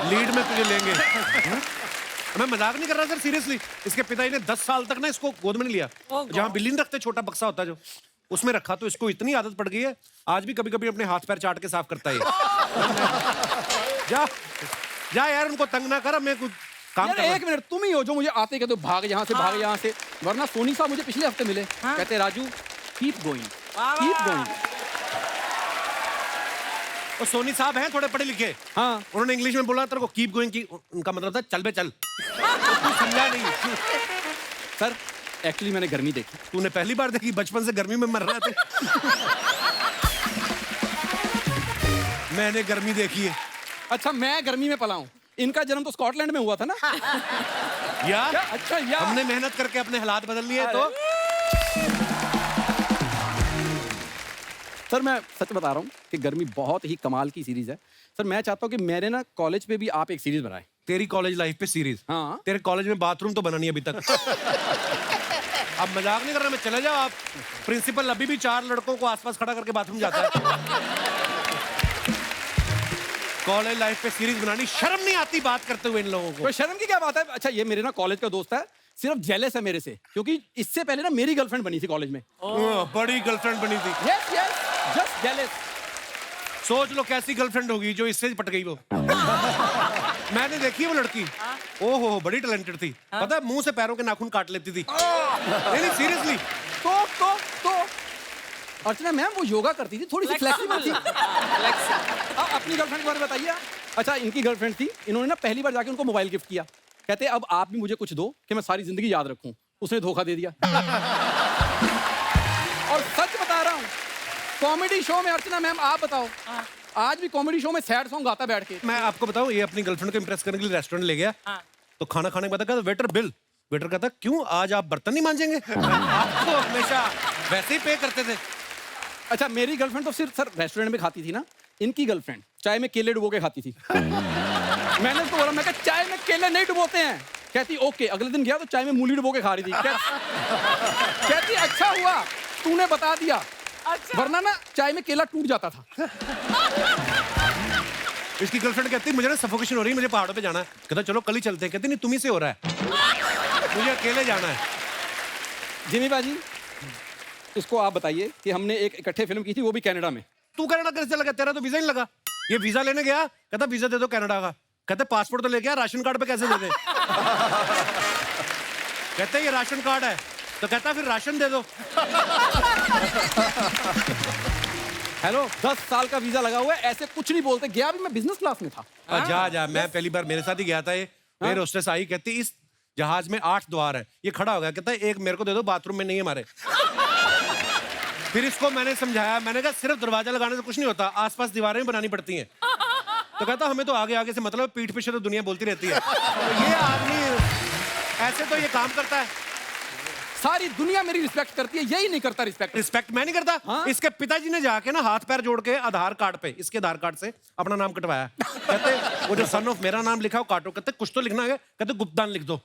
लीड में तुझे लेंगे। मैं मजाक नहीं कर रहा सर, सीरियसली। इसके पिताजी ने 10 साल तक ना इसको गोद में नहीं लिया। जहाँ बिल्ली नहीं रखते, छोटा बक्सा होता है जो, उसमें रखा, तो इसको इतनी आदत पड़ गई है, आज भी कभी कभी अपने हाथ पैर चाट के साफ करता है। जा जा यार, उनको तंग ना कर, मैं कुछ काम यार, कर रहा एक मिनट, तुम ही हो जो मुझे आते कहते हो भाग यहाँ से, भाग यहाँ से। वरना सोनी साहब मुझे पिछले हफ्ते मिले, कहते Raju keep going, keep going. और सोनी साहब हैं थोड़े पढ़े लिखे, हाँ, उन्होंने इंग्लिश में बोला तेरे को कीप गोइंग की, उनका मतलब था चल बे चल। तू समझा नहीं सर एक्चुअली मैंने गर्मी देखी। तूने पहली बार देखी? बचपन से गर्मी में मर रहे थे। मैंने गर्मी देखी है। अच्छा, मैं गर्मी में पला हूँ। इनका जन्म तो स्कॉटलैंड में हुआ था ना। यार क्या? अच्छा यार, हमने मेहनत करके अपने हालात बदल लिए तो। सर मैं सच बता रहा हूँ कि गर्मी बहुत ही कमाल की सीरीज है। सर मैं चाहता हूँ कि मेरे ना कॉलेज पे भी आप एक सीरीज बनाएं। तेरी कॉलेज लाइफ पे सीरीज? हाँ। तेरे कॉलेज में बाथरूम तो बना नहीं अभी तक। अब मजाक नहीं कर रहा मैं, चले जाओ आप। प्रिंसिपल अभी भी 4 लड़कों को आसपास खड़ा करके बाथरूम जाता है। कॉलेज लाइफ पे सीरीज बनानी, शर्म नहीं आती बात करते हुए इन लोगों को? तो शर्म की क्या बात है। अच्छा, ये मेरे ना कॉलेज का दोस्त है, सिर्फ जेलस है मेरे से, क्योंकि इससे पहले ना मेरी गर्लफ्रेंड बनी थी कॉलेज में। बड़ी गर्लफ्रेंड बनी थी। Yes yes, just jealous. सोच लो कैसी गर्लफ्रेंड होगी जो इससे पट गई वो। मैंने देखी वो लड़की, ओहो बड़ी टैलेंटेड थी। पता है, मुंह से पैरों के नाखून काट लेती थी। नहीं सीरियसली। तो अर्चना मैम वो योगा करती थी, थोड़ी सी फ्लेक्सिबल थी। अपनी गर्लफ्रेंड के बारे में बताइए। अच्छा, इनकी गर्लफ्रेंड थी, इन्होंने ना पहली बार जाके उनको मोबाइल गिफ्ट किया। कहते अब आप भी मुझे कुछ दो कि मैं सारी जिंदगी याद रखूं। उसने धोखा दे दिया। और सच बता रहा हूँ, कॉमेडी शो में अर्चना मैम आप बताओ, आज भी कॉमेडी शो में सैड सॉन्ग गाता बैठ के। मैं आपको बताऊं, ये अपनी गर्लफ्रेंड को इंप्रेस करने के लिए रेस्टोरेंट ले गया। तो खाना खाने के बाद कहता वेटर बिल। वेटर कहता क्यों, आज आप बर्तन नहीं मांजेंगे? आपको हमेशा वैसे ही पे करते थे। अच्छा, मेरी गर्लफ्रेंड तो सिर्फ सर रेस्टोरेंट में खाती थी ना। इनकी गर्लफ्रेंड चाय में केले डुबो के खाती थी। मैंने उसको बोला, मैं कहा चाय में केले नहीं डुबोते हैं। कहती ओके। अगले दिन गया तो चाय में मूली डुबो के खा रही थी। कहती अच्छा हुआ तूने बता दिया, वरना ना चाय में केला टूट जाता था। इसकी गर्लफ्रेंड कहती मुझे ना सफोकेशन हो रही है, मुझे पहाड़ों पे जाना है। कहता चलो कल ही चलते हैं। कहती नहीं तुम ही से हो रहा है, मुझे अकेले जाना है। जिमी बाजी, इसको आप बताइए कि हमने एक इकट्ठे फिल्म की थी, वो भी कनाडा में। तू कनाडा कैसे लगा? तेरा तो वीजा नहीं लगा। ये वीजा लेने गया, कहता वीजा दे दो कनाडा का। कहते पासपोर्ट तो लेके आ, राशन कार्ड पे कैसे दे दे? कहते ये राशन कार्ड है। तो कहता फिर राशन दे दो। हेलो, 10 साल का वीजा लगा हुआ है, ऐसे कुछ नहीं बोलते। गया भी मैं बिजनेस क्लास में था। जा मैं पहली बार मेरे साथ ही गया था। ये मेरे होस्टेस आई, कहती इस जहाज में 8 द्वार है। ये खड़ा हो गया, कहता एक मेरे को दे दो, बाथरूम में नहीं है हमारे। फिर इसको मैंने समझाया, मैंने कहा सिर्फ दरवाजा लगाने से कुछ नहीं होता, आसपास दीवारें बनानी पड़ती हैं। तो कहता हमें तो आगे आगे से मतलब, पीठ पीछे तो दुनिया बोलती रहती है। तो ये आदमी ऐसे तो ये काम करता है। सारी दुनिया मेरी रिस्पेक्ट करती है, यही नहीं करता रिस्पेक्ट। रिस्पेक्ट मैं नहीं करता। हाँ? इसके पिताजी ने जाके ना हाथ पैर जोड़ के आधार कार्ड पे, इसके आधार कार्ड से अपना नाम कटवाया। कहते वो जो सन ऑफ मेरा नाम लिखा हो काटो। कहते कुछ तो लिखना है। कहते गुप्तान लिख दो।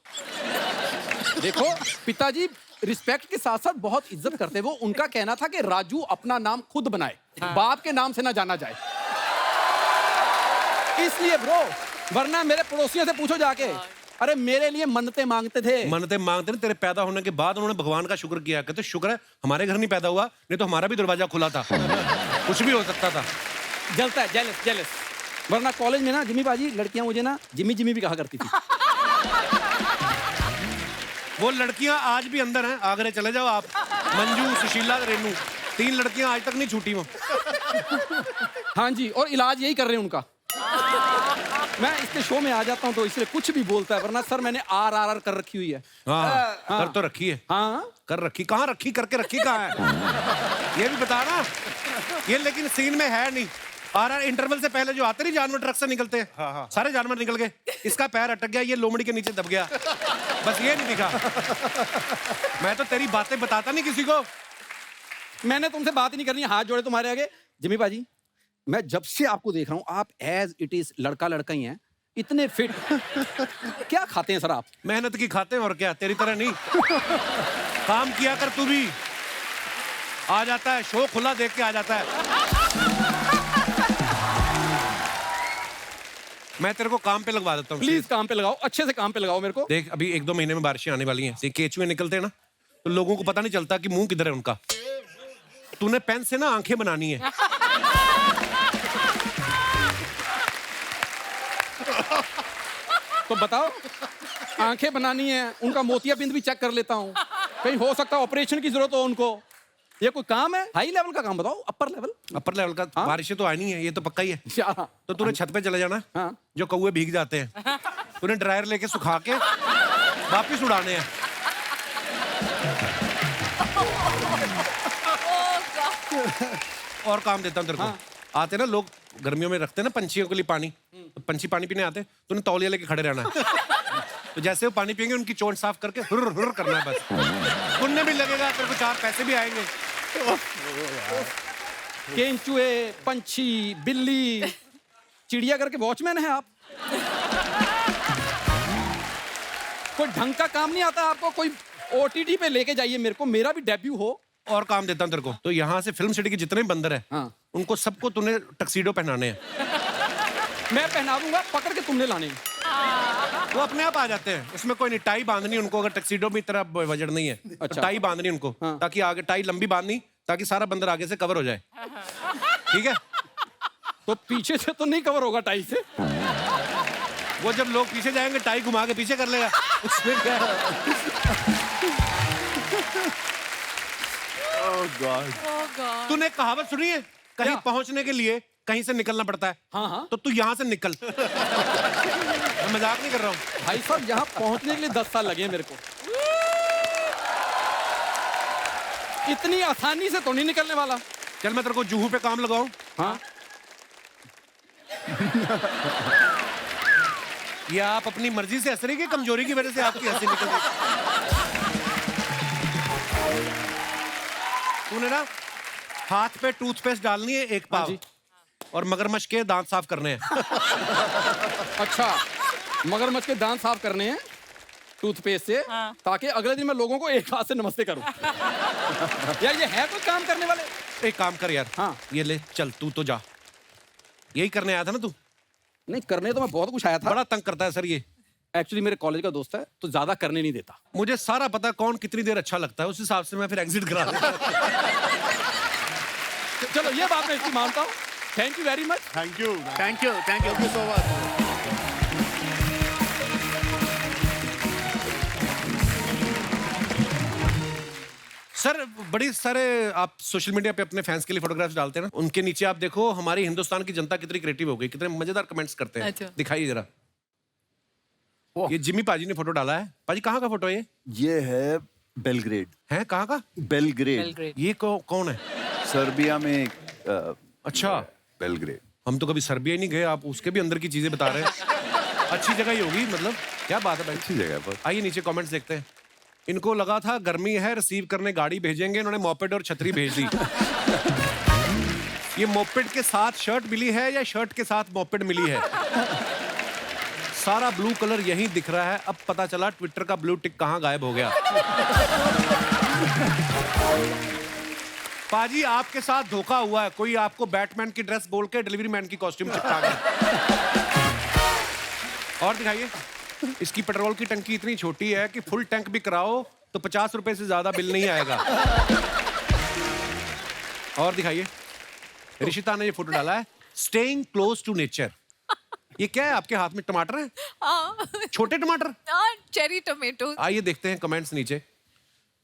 देखो, पिताजी रिस्पेक्ट के साथ साथ बहुत इज्जत करते। वो उनका कहना था कि राजू अपना नाम खुद बनाए, बाप के नाम से ना जाना जाए। इसलिए ब्रो, वरना मेरे पड़ोसियों से पूछो जाके, अरे मेरे लिए मन्नतें मांगते थे। मन्नतें मांगते थे। तेरे पैदा होने के बाद उन्होंने भगवान का शुक्र किया। कहते शुक्र है हमारे घर नहीं पैदा हुआ, नहीं तो हमारा भी दरवाजा खुला था। कुछ भी हो सकता था। जलता है, जेलस जेलस। वरना कॉलेज में ना जिमी बाजी, लड़कियां मुझे ना जिमी जिमी भी कहा करती थी। वो लड़कियां आज भी अंदर हैं, आगरे चले जाओ आप। मंजू, सुशीला, रेनू, 3 लड़कियां आज तक नहीं छूटी वो। हाँ जी, और इलाज यही कर रहे हैं उनका। मैं इसके शो में आ जाता हूँ तो इसलिए कुछ भी बोलता है, वरना सर मैंने RRR कर रखी हुई है। हाँ, कर तो रखी है। हाँ, कर रखी, कहाँ रखी? करके रखी कहाँ है? ये भी बता ना। ये लेकिन सीन में है नहीं। और इंटरवल से पहले जो आते नहीं जानवर ट्रक से निकलते हैं, सारे जानवर निकल गए, इसका पैर अटक गया, ये लोमड़ी के नीचे दब गया, बस ये नहीं दिखा। मैं तो तेरी बातें बताता नहीं किसी को। मैंने तुमसे बात ही नहीं करनी, हाथ जोड़े तुम्हारे आगे। जिमी पाजी, मैं जब से आपको देख रहा हूँ, आप एज इट इज लड़का लड़का ही हैं, इतने फिट। क्या खाते हैं सर आप? मेहनत की खाते हैं और क्या, तेरी तरह नहीं। काम किया कर तू भी। आ जाता है शो खुला देख के आ जाता है। मैं तेरे को काम पे लगवा देता हूँ। प्लीज काम पे लगाओ, अच्छे से काम पे लगाओ मेरे को। देख अभी 1-2 महीने में बारिशें आने वाली हैं, केचुए निकलते हैं ना, तो लोगों को पता नहीं चलता कि मुंह किधर है उनका। तूने पेन से ना आंखें बनानी है। तो बताओ, आंखें बनानी है, उनका मोतियाबिंद भी चेक कर लेता हूँ, कहीं हो सकता है ऑपरेशन की जरूरत हो उनको। ये कोई काम है? हाई लेवल का काम बताओ, अपर लेवल। अपर लेवल का? हाँ? बारिशें तो आनी है, ये तो पक्का ही है। हाँ। तो तूने छत पे चले जाना, हाँ। जो कौवे भीग जाते हैं, तूने ड्रायर लेके सुखा के वापिस उड़ाने हैं। और काम देता हूँ तेरे को। हाँ। आते ना लोग गर्मियों में रखते हैं ना पंछियों के लिए पानी, तो पंछी पानी पीने आते, तूने तौलिया लेके खड़े रहना है। तो जैसे वो पानी पियेंगे उनकी चोंच साफ करके हुर हुर करना है बस। पुण्य भी लगेगा, तेरे को 4 पैसे भी आएंगे। केंचुए, पंछी, बिल्ली, चिड़ियाघर के वॉचमैन हैं आप। कोई ढंग का काम नहीं आता आपको? कोई OTT पे लेके जाइए मेरे को, मेरा भी डेब्यू हो। और काम देता हूँ तेरे को। तो यहाँ से फिल्म सिटी के जितने भी बंदर हैं, हाँ। उनको सबको तूने टक्सीडो पहनाने हैं। मैं पहना दूंगा, पकड़ के तुमने लाने हैं। वो अपने आप आ जाते हैं, उसमें कोई नहीं। टाई बांधनी उनको, अगर टक्सीडो में तरह वजन नहीं है, अच्छा। तो टाई बांधनी उनको, हाँ। ताकि आगे टाई लंबी बांधनी, ताकि सारा बंदर आगे से कवर हो जाए। ठीक है? तो पीछे से तो नहीं कवर होगा टाई से। वो जब लोग पीछे जाएंगे, टाई घुमा के पीछे कर लेगा, उसमें क्या है? तूने कहावत सुनी है, कहीं क्या? पहुंचने के लिए कहीं से निकलना पड़ता है। हाँ हाँ। तो तू यहाँ से निकल। मैं मजाक नहीं कर रहा हूँ। भाई साहब, यहाँ पहुंचने के लिए 10 साल लगे हैं मेरे को। इतनी आसानी से तो नहीं निकलने वाला। चल मैं तेरे को जुहू पे काम लगाऊं। हाँ। ये आप अपनी मर्जी से हंस रही है, कमजोरी की वजह से आपकी हंसी निकल गई? तूने ना हाथ पे टूथपेस्ट डालनी है 1 पाव, और मगरमच्छ के दांत साफ करने हैं। अच्छा, मगरमच्छ के दांत साफ करने हैं टूथपेस्ट से, ताकि अगले दिन मैं लोगों को एक हाथ से नमस्ते करूं। यार ये है कोई काम करने वाले? एक काम कर यार, हाँ। ये ले चल, तू तो जा। यही करने आया था ना तू? नहीं, करने तो मैं बहुत कुछ आया था। बड़ा तंग करता है सर ये। एक्चुअली मेरे कॉलेज का दोस्त है, तो ज्यादा करने नहीं देता। मुझे सारा पता कौन कितनी देर अच्छा लगता है, उस हिसाब से मैं फिर एग्जिट करा देता हूं। चलो ये बात मैं इसकी मानता हूँ। Thank you very much. Thank you thank you, thank you so much. Sir बड़ी सारे आप सोशल मीडिया पे अपने फैंस के लिए फोटोग्राफ्स डालते हैं ना, उनके नीचे आप देखो हमारी हिंदुस्तान की जनता कितनी क्रिएटिव हो गई, कितने मजेदार कमेंट्स करते हैं। अच्छा। दिखाइए जरा। ये जिमी पाजी ने फोटो डाला है। पाजी कहाँ का फोटो है ये है बेलग्रेड। है कहाँ का? बेलग्रेड। ये कौन है? सर्बिया में अच्छा, बेलग्रेड। हम तो कभी सर्बिया ही नहीं गए, आप उसके भी अंदर की चीजें बता रहे हैं। अच्छी जगह ही होगी, मतलब क्या बात है भाई। अच्छी जगह पर। आइए नीचे कमेंट्स देखते हैं। इनको लगा था गर्मी है, रिसीव करने गाड़ी भेजेंगे, इन्होंने मोपेड और छतरी भेज दी। ये मोपेड के साथ शर्ट मिली है या शर्ट के साथ मोपेड मिली है? सारा ब्लू कलर यहीं दिख रहा है। अब पता चला ट्विटर का ब्लू टिक कहाँ गायब हो गया। पाजी आपके साथ धोखा हुआ है, कोई आपको बैटमैन की ड्रेस बोल के डिलीवरी मैन की कॉस्ट्यूम चिपका गया। और दिखाइए, इसकी पेट्रोल की टंकी इतनी छोटी है कि फुल टैंक भी कराओ तो 50 रुपए से ज्यादा बिल नहीं आएगा। और दिखाइए, ऋषिता ने ये फोटो डाला है, स्टेइंग क्लोज टू नेचर। ये क्या है आपके हाथ में? टमाटर है? छोटे टमाटर? Cherry tomato. आइए देखते हैं कमेंट्स नीचे।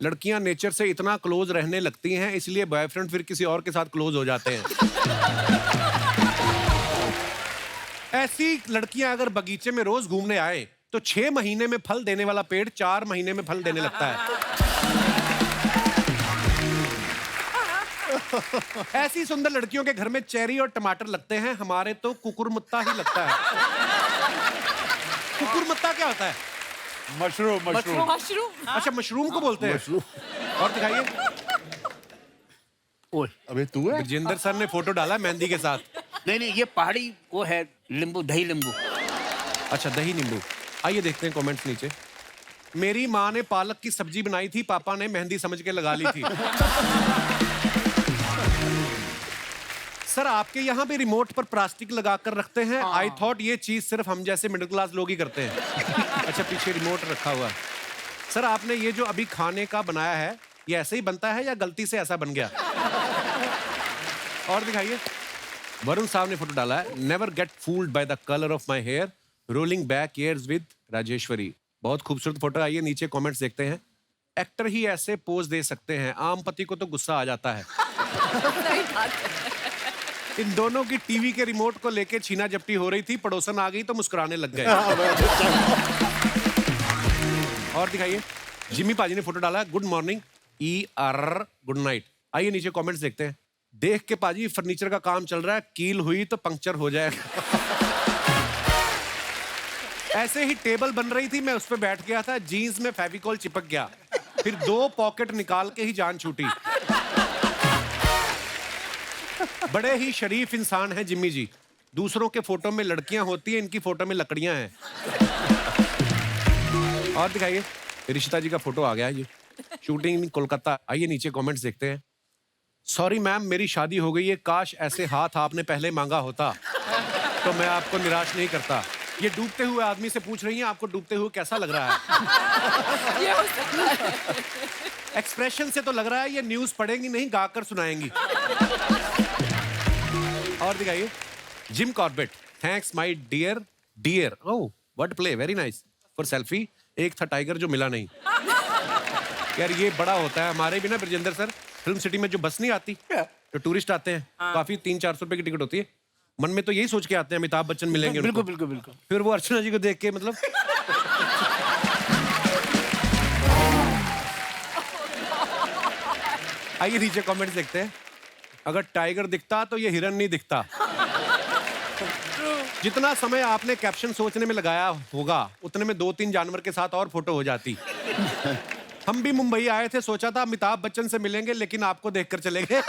लड़कियां नेचर से इतना क्लोज रहने लगती हैं, इसलिए बॉयफ्रेंड फिर किसी और के साथ क्लोज हो जाते हैं। ऐसी लड़कियां अगर बगीचे में रोज घूमने आए तो 6 महीने में फल देने वाला पेड़ 4 महीने में फल देने लगता है। ऐसी सुंदर लड़कियों के घर में चेरी और टमाटर लगते हैं, हमारे तो कुकुरमुत्ता ही लगता है। कुकुरमुत्ता क्या होता है? Mushroom mushroom mushroom. अच्छा, मशरूम को बोलते हैं। और दिखाइए। ओए अबे तू है? विजेंद्र सर ने फोटो डाला मेहंदी के साथ। नहीं ये पहाड़ी वो है नींबू, दही नींबू। अच्छा, दही नींबू। आइए देखते हैं कमेंट्स नीचे। मेरी माँ ने पालक की सब्जी बनाई थी, पापा ने मेहंदी समझ के लगा ली थी। सर, आपके यहाँ भी रिमोट पर प्लास्टिक लगा कर रखते हैं? आई थॉट ये चीज सिर्फ हम जैसे मिडिल क्लास लोग ही करते हैं। अच्छा, पीछे रिमोट रखा हुआ है। सर, आपने ये जो अभी खाने का बनाया है, ये ऐसे ही बनता है या गलती से ऐसा बन गया? और दिखाइए। वरुण साहब ने फोटो डाला है। Never get fooled by the colour of my hair, rolling back years with Rajeshwari. बहुत खूबसूरत फोटो। आइए नीचे कमेंट्स देखते हैं। एक्टर ही ऐसे पोज दे सकते हैं, आम पति को तो गुस्सा आ जाता है। इन दोनों की टीवी के रिमोट को लेके छीना झपटी हो रही थी, पड़ोसन आ गई तो मुस्कुराने लग गए। और दिखाइए। जिमी पाजी ने फोटो डाला। Good morning ER good night. आइए नीचे कमेंट्स देखते हैं। देख के पाजी फर्नीचर का काम चल रहा है, कील हुई तो पंक्चर हो जाएगा। ऐसे ही टेबल बन रही थी, मैं उस पर बैठ गया था, जीन्स में फेविकॉल चिपक गया, फिर 2 पॉकेट निकाल के ही जान छूटी। बड़े ही शरीफ इंसान हैं जिम्मी जी। दूसरों के फोटो में लड़कियां होती हैं, इनकी फोटो में लकड़ियां हैं। और दिखाइए। रिश्ता जी का फोटो आ गया है, ये शूटिंग कोलकाता। आइए नीचे कमेंट्स देखते हैं। सॉरी मैम, मेरी शादी हो गई है, काश ऐसे हाथ आपने पहले मांगा होता तो मैं आपको निराश नहीं करता। ये डूबते हुए आदमी से पूछ रही हैं, आपको डूबते हुए कैसा लग रहा है? ये हो सकता है। एक्सप्रेशन से तो लग रहा है ये न्यूज पढ़ेंगी नहीं, गाकर सुनाएंगी। और दिखाइए। Jim Corbett, thanks my dear dear. Oh what play, very nice. For selfie. एक था टाइगर जो मिला नहीं। यार ये बड़ा होता है। हमारे भी ना ब्रजेंद्र सर, फिल्म सिटी में जो बस नहीं आती, तो टूरिस्ट आते हैं, काफी 300-400 रुपए की टिकट होती है, मन में तो यही सोच के आते हैं अमिताभ बच्चन मिलेंगे। बिल्कुल बिल्कुल बिल्कुल। फिर वो अर्चना जी को देख के मतलब आइए नीचे कमेंट्स देखते हैं। अगर टाइगर दिखता तो ये हिरन नहीं दिखता। जितना समय आपने कैप्शन सोचने में लगाया होगा, उतने में 2-3 जानवर के साथ और फोटो हो जाती। हम भी मुंबई आए थे, सोचा था अमिताभ बच्चन से मिलेंगे, लेकिन आपको देखकर चले गए।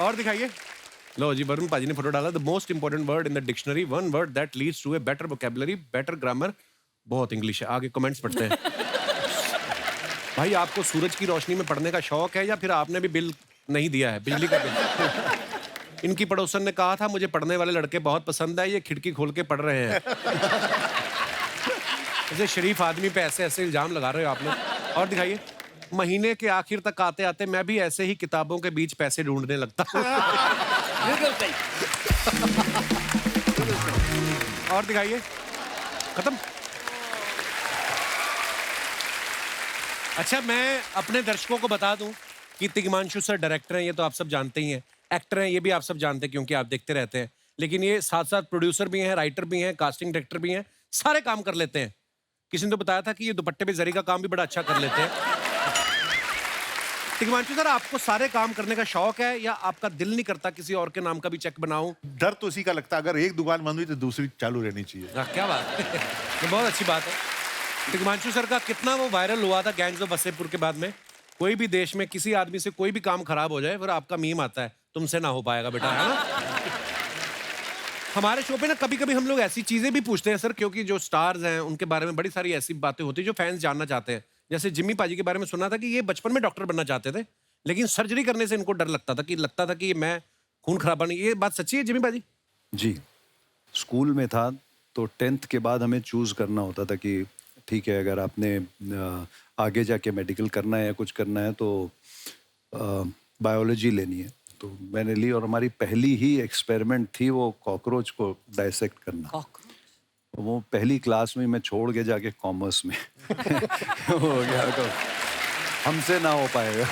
और दिखाइए। लो जी, वरुण पाजी ने फोटो डाला। The most important word in the dictionary, one word that leads to a better vocabulary, better grammar. बहुत इंग्लिश है। आगे कमेंट्स पढ़ते हैं। भाई, आपको सूरज की रोशनी में पढ़ने का शौक है या फिर आपने भी बिल नहीं दिया है, बिजली का बिल? इनकी पड़ोसन ने कहा था मुझे पढ़ने वाले लड़के बहुत पसंद है, ये खिड़की खोल के पढ़ रहे हैं। ऐसे शरीफ आदमी पे ऐसे ऐसे इल्जाम लगा रहे हो आप लोग। और दिखाइए। महीने के आखिर तक आते आते मैं भी ऐसे ही किताबों के बीच पैसे ढूंढने लगता हूँ। और दिखाइए। खत्म। अच्छा, मैं अपने दर्शकों को बता दूं कि तिग्मांशु सर डायरेक्टर हैं, ये तो आप सब जानते ही हैं। एक्टर हैं, ये भी आप सब जानते हैं क्योंकि आप देखते रहते हैं। लेकिन ये साथ साथ प्रोड्यूसर भी हैं, राइटर भी हैं, कास्टिंग डायरेक्टर भी हैं, सारे काम कर लेते हैं। किसी ने तो बताया था कि ये दुपट्टे पे जरी का काम भी बड़ा अच्छा कर लेते हैं। तिग्मांशु सर, आपको सारे काम करने का शौक है या आपका दिल नहीं करता किसी और के नाम का भी चेक बनाऊं? डर तो उसी का लगता है, अगर एक दुकान बंद हुई तो दूसरी चालू रहनी चाहिए। क्या बात है। तो बहुत अच्छी बात है। तिग्मांशु सर का कितना वो वायरल हुआ था गैंग्स ऑफ वसेपुर के बाद में। कोई भी देश में किसी आदमी से कोई भी काम खराब हो जाए, फिर आपका मीम आता है, तुमसे ना हो पाएगा बेटा, है ना? हमारे शो पे ना कभी कभी हम लोग ऐसी चीजें भी पूछते हैं सर, क्योंकि जो स्टार्स हैं उनके बारे में बड़ी सारी ऐसी बातें होती है जो फैंस जानना चाहते हैं। जैसे जिम्मी पाजी के बारे में सुना था कि ये बचपन में डॉक्टर बनना चाहते थे, लेकिन सर्जरी करने से इनको डर लगता था कि मैं खून खराबा नहीं। ये बात सच्ची है जिम्मी पाजी? जी, स्कूल में था तो 10th के बाद हमें चूज करना होता था कि ठीक है, अगर आपने आगे जाके मेडिकल करना है या कुछ करना है तो बायोलॉजी लेनी है। तो मैंने ली और हमारी पहली ही एक्सपेरिमेंट थी वो कॉकरोच को डाइसेक्ट करना। तो वो पहली क्लास में मैं छोड़ के जाके कॉमर्स में हो गया, तो हमसे ना हो पाएगा।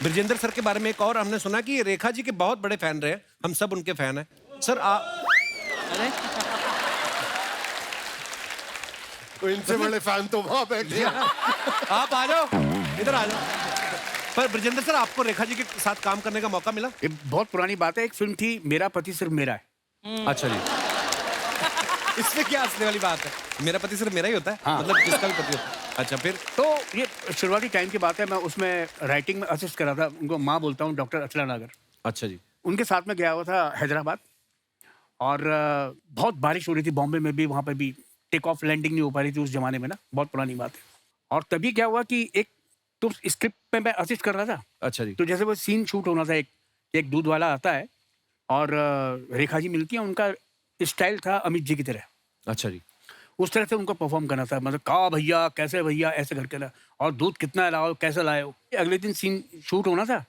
ब्रजेंद्र सर के बारे में एक और हमने सुना कि रेखा जी के बहुत बड़े फैन रहे, हम सब उनके फैन हैं सर। तो इनसे बड़े फैन तो वहां बैठे हैं। आप आ जाओ, इधर आ जाओ। पर ब्रजेंद्र सर, आपको रेखा जी के साथ काम करने का मौका मिला? ये बहुत पुरानी बात है, एक फिल्म थी मेरा पति सिर्फ मेरा है। अच्छा जी। इसमें क्या हंसने वाली बात है? मेरा पति सिर्फ मेरा ही होता है? हाँ। मतलब जिसका भी पति होता है। अच्छा, फिर? तो ये शुरुआती टाइम की बात है, मैं उसमें राइटिंग में असिस्ट कर रहा था। उनको माँ बोलता हूँ, डॉक्टर अचला नागर। अच्छा जी। उनके साथ में गया हुआ था हैदराबाद, और बहुत बारिश हो रही थी बॉम्बे में भी, वहाँ पे भी टेक ऑफ लैंडिंग नहीं हो पा रही थी उस जमाने में ना, बहुत पुरानी बात है। और तभी क्या हुआ कि एक तो स्क्रिप्ट में मैं असिस्ट कर रहा था। अच्छा जी। तो जैसे वो सीन शूट होना था, एक दूध वाला आता है और रेखा जी मिलती है, उनका स्टाइल था अमित जी की तरह। अच्छा जी। उस तरह से उनको परफॉर्म करना था, मतलब का भैया, कैसे भैया, ऐसे करके ना, और दूध कितना लाओ, कैसे लाए हो। अगले दिन सीन शूट होना था,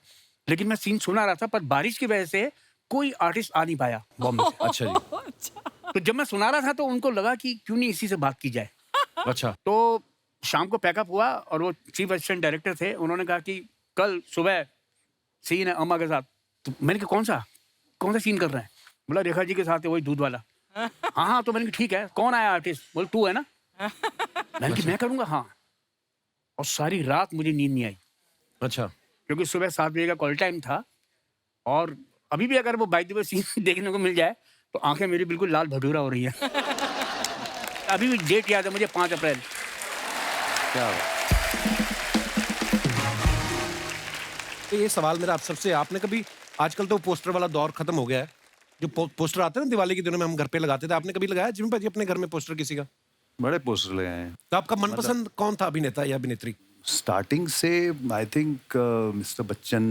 लेकिन मैं सीन सुना रहा था, पर बारिश की वजह से कोई आर्टिस्ट आ नहीं पाया बॉम्बे से। अच्छा जी। तो जब मैं सुना रहा था तो उनको लगा कि क्यों नहीं इसी से बात की जाए। अच्छा। तो शाम को पैकअप हुआ, और वो चीफ असिस्टेंट डायरेक्टर थे, उन्होंने कहा कि कल सुबह सीन है अम्मा के साथ। तो मैंने कहा कौन सा सीन कर रहे हैं? बोला रेखा जी के साथ है, वही दूध वाला। हाँ, तो मैंने कहा ठीक है, कौन आया आर्टिस्ट? बोले तू है ना। मैंने कहा मैं करूँगा, हाँ। और सारी रात मुझे नींद नहीं आई। अच्छा। क्योंकि सुबह 7 बजे का कॉल टाइम था, और अभी भी अगर वो बाय द वे सीन देखने को मिल जाए तो आंखें मेरी बिल्कुल लाल भटूरा हो रही है। अभी भी डेट याद है मुझे, 5 अप्रैल। क्या? तो ये सवाल मेरा आप सबसे, आपने कभी, आजकल तो पोस्टर वाला दौर खत्म हो गया है, जो पोस्टर आते हैं ना दिवाली के दिनों में हम घर पे लगाते थे, आपने कभी लगाया जिम्मी भाजी अपने घर में पोस्टर किसी का? बड़े पोस्टर लगाए हैं। तो आपका मनपसंद कौन था अभिनेता या अभिनेत्री? स्टार्टिंग से आई थिंक मिस्टर बच्चन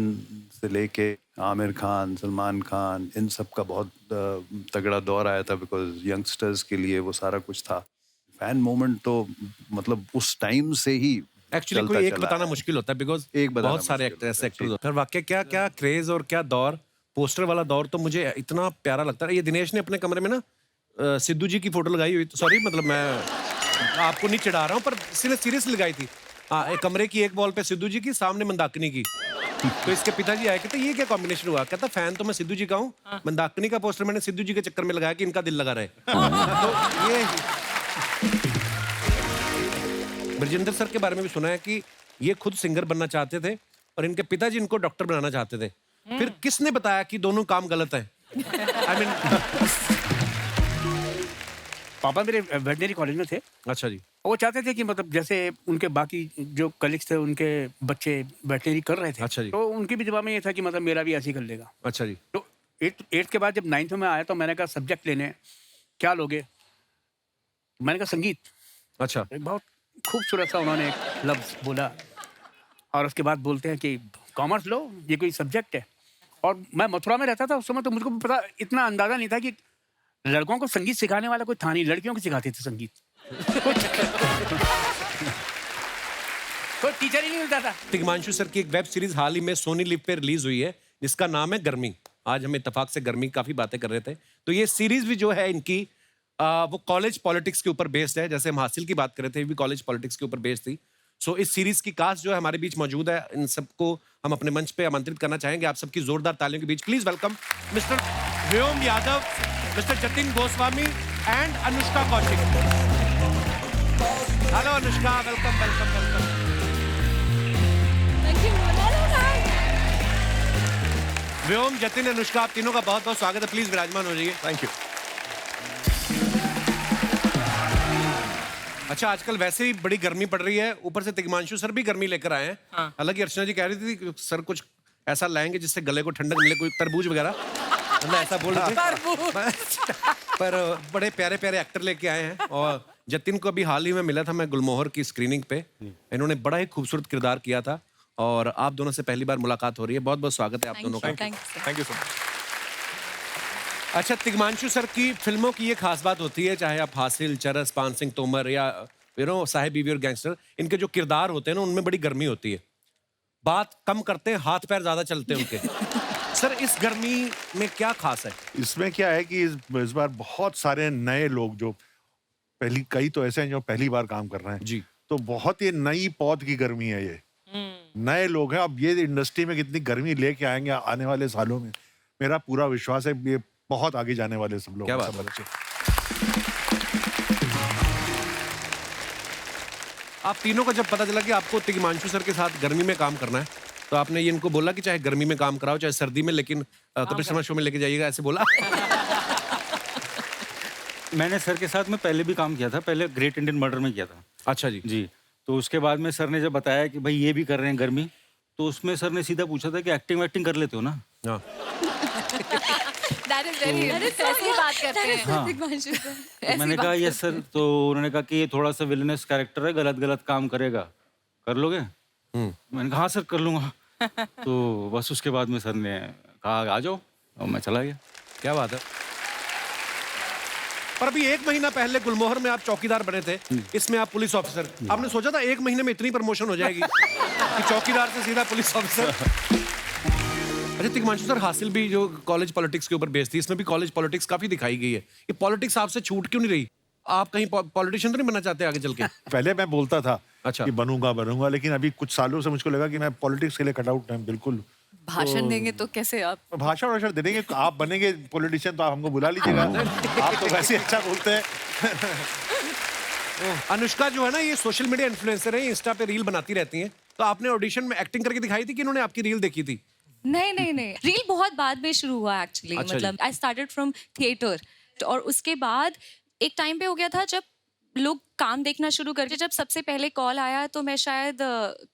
से लेके आमिर खान, सलमान खान, इन सब का बहुत तगड़ा दौर आया था, बिकॉज यंगस्टर्स के लिए वो सारा कुछ था। फैन मोमेंट तो मतलब उस टाइम से ही एक्चुअली कोई एक बताना मुश्किल होता है, बिकॉज बहुत सारे एक्टर होते हैं। वाकई क्या क्या क्रेज और क्या दौर, पोस्टर वाला दौर तो मुझे इतना प्यारा लगता है। ये दिनेश ने अपने कमरे में ना सिद्धू जी की फोटो लगाई हुई, सॉरी मतलब मैं आपको नहीं चिढ़ा रहा हूँ, पर सीरियसली लगाई थी। एक कमरे की एक वॉल पे सिद्धू जी की, सामने मंदाकिनी की। तो इसके पिताजी आए, कहते ये क्या कॉम्बिनेशन हुआ? कहता फैन तो मैं सिद्धू जी का हूँ, मंदाकिनी का पोस्टर मैंने सिद्धू जी के चक्कर में लगाया कि इनका दिल लगा रहे। तो ये ब्रजेंद्र सर के बारे में भी सुना है कि ये खुद सिंगर बनना चाहते थे और इनके पिताजी इनको डॉक्टर बनाना चाहते थे। फिर किसने बताया कि दोनों काम गलत है? आई मीन पापा मेरे वेटनरी कॉलेज में थे। अच्छा जी। वो चाहते थे कि मतलब जैसे उनके बाकी जो कलीग्स थे, उनके बच्चे वेटनरी कर रहे थे। अच्छा जी। तो उनके भी दिमाग में ये था कि मतलब मेरा भी ऐसे ही कर लेगा। अच्छा जी। तो 8th के बाद जब 9th में आया तो मैंने कहा सब्जेक्ट लेने क्या लोगे? मैंने कहा संगीत। अच्छा। एक बहुत खूबसूरत सा उन्होंने एक लफ्ज बोला, और उसके बाद बोलते हैं कि कॉमर्स लो, ये कोई सब्जेक्ट है। और मैं मथुरा में रहता था उस समय, तो मुझको पता इतना अंदाजा नहीं था कि लड़कों को संगीत सिखाने वाला कोई था नहीं, लड़कियों को सिखाते थे संगीत। कोई टीचर ही नहीं मिलता था। तिग्मांशु सर की एक वेब सीरीज हाल ही में सोनी लिव पे रिलीज हुई है, जिसका नाम है गर्मी। आज हम इत्तेफाक से गर्मी काफी बातें कर रहे थे। तो ये सीरीज भी जो है इनकी वो कॉलेज पॉलिटिक्स के ऊपर बेस्ड है। जैसे हम हासिल की बात कर रहे थे, भी कॉलेज पॉलिटिक्स के ऊपर बेस्ड थी। सो इस सीरीज की कास्ट जो है हमारे बीच मौजूद है। इन सबको हम अपने मंच पे आमंत्रित करना चाहेंगे। आप सबकी जोरदार तालियों के बीच please welcome mister Vyom Yadav, mister Jatin Goswami and Anushka Kaushik. Hello Anushka, welcome welcome welcome. Vyom, Jatin, Anushka, आप तीनों का बहुत बहुत स्वागत है। प्लीज विराजमान हो जाइए। Thank you. अच्छा, आजकल वैसे ही बड़ी गर्मी पड़ रही है, ऊपर से तिग्मांशु सर भी गर्मी लेकर आए हैं। हालांकि अर्चना जी कह रही थी कि सर कुछ ऐसा लाएंगे जिससे गले को ठंडक मिले, कोई तरबूज वगैरह, मतलब ऐसा बोल रहे थे। पर बड़े प्यारे प्यारे एक्टर लेके आए हैं। और जतिन को अभी हाल ही में मिला था मैं गुलमोहर की स्क्रीनिंग पे, इन्होंने बड़ा ही खूबसूरत किरदार किया था, और आप दोनों से पहली बार मुलाकात हो रही है। बहुत बहुत स्वागत है आप दोनों का। Thank you sir. अच्छा, तिग्मांशु सर की फिल्मों की ये खास बात होती है, चाहे आप हासिल, चरस, पान सिंह तोमर या साहेब बीवी और गैंगस्टर, इनके जो किरदार होते हैं ना, उनमें बड़ी गर्मी होती है। बात कम करते हैं, हाथ पैर ज्यादा चलते हैं उनके। सर, इस गर्मी में क्या खास है? इसमें क्या है कि इस बार बहुत सारे नए लोग जो कई तो ऐसे हैं जो पहली बार काम कर रहे हैं जी। तो बहुत ही नई पौध की गर्मी है ये। नए लोग हैं। अब ये इंडस्ट्री में कितनी गर्मी लेके आएंगे आने वाले सालों में, मेरा पूरा विश्वास है ये बहुत आगे जाने वाले सब लोग। क्या बात है। आप तीनों को जब पता चला कि आपको तिग्मांशु सर के साथ गर्मी में काम करना है, तो आपने ये इनको बोला कि चाहे गर्मी में काम कराओ चाहे सर्दी में, लेकिन कपिल शर्मा शो में लेके जाइएगा, ऐसे बोला? मैंने सर के साथ में पहले भी काम किया था, पहले ग्रेट इंडियन मर्डर में किया था। अच्छा जी। जी, तो उसके बाद में सर ने जब बताया कि भाई ये भी कर रहे हैं गर्मी, तो उसमें सर ने सीधा पूछा था कि एक्टिंग वैक्टिंग कर लेते हो ना? हाँ। That is very ऐसी बात करते हैं। हाँ। दिग्मांशु सर। तो ऐसी मैंने बात कहा करते यस सर। तो उन्होंने कहा कि ये थोड़ा सा विलेनस कैरेक्टर है, गलत गलत काम करेगा, कर लोगे? मैंने कहा हाँ सर कर लूंगा। तो बस उसके बाद में सर ने कहा आ जाओ, और मैं चला गया। क्या बात है। पर अभी 1 महीना पहले गुलमोहर में आप चौकीदार बने थे, इसमें आप पुलिस ऑफिसर। आपने सोचा था 1 महीने में इतनी प्रमोशन हो जाएगी कि चौकीदार से सीधा पुलिस ऑफिसर? अच्छा तिग्मांशु सर, हासिल भी जो कॉलेज पॉलिटिक्स के ऊपर बेस्ड थी, इसमें भी कॉलेज पॉलिटिक्स काफी दिखाई गई है। ये पॉलिटिक्स आपसे छूट क्यों नहीं रही? आप कहीं पॉलिटिशियन तो नहीं बनना चाहते आगे चल के? पहले मैं बोलता था अच्छा। कि बनूंगा, लेकिन अभी कुछ सालों से मुझको लगा कि मैं पॉलिटिक्स के लिए कट आउट है बिल्कुल। भाषण देंगे तो कैसे आप? भाषण वाषण दे देंगे, आप बनेंगे पॉलिटिशियन तो आप हमको बुला लीजिएगा। आप तो वैसे अच्छा बोलते हैं। अनुष्का जो है ना, ये सोशल मीडिया इन्फ्लुएंसर है, इंस्टा पे रील बनाती रहती हैं। तो आपने ऑडिशन में एक्टिंग करके दिखाई थी कि इन्होंने आपकी रील देखी थी? नहीं रील बहुत बाद में शुरू हुआ एक्चुअली। अच्छा मतलब आई स्टार्टेड फ्रॉम थिएटर, और उसके बाद एक टाइम पे हो गया था जब लोग काम देखना शुरू करके। जब सबसे पहले कॉल आया तो मैं शायद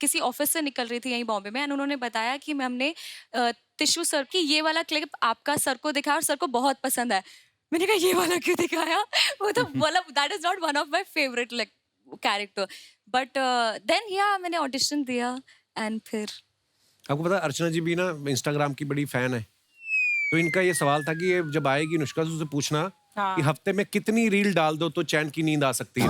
किसी ऑफिस से निकल रही थी यहीं बॉम्बे में, एंड उन्होंने बताया कि मैम ने टिश्यू सर की ये वाला क्लिप आपका सर को दिखाया और सर को बहुत पसंद है। मैंने कहा ये वाला क्यों दिखाया? वो तो बोला that is not one of my favourite like character, but then या मैंने ऑडिशन दिया एंड फिर। आपको पता है अर्चना जी भी ना इंस्टाग्राम की बड़ी फैन है, तो इनका ये सवाल था कि ये जब आएगी नुष्का से उसे पूछना कि हफ्ते में कितनी रील डाल दो तो चैन की नींद आ सकती है।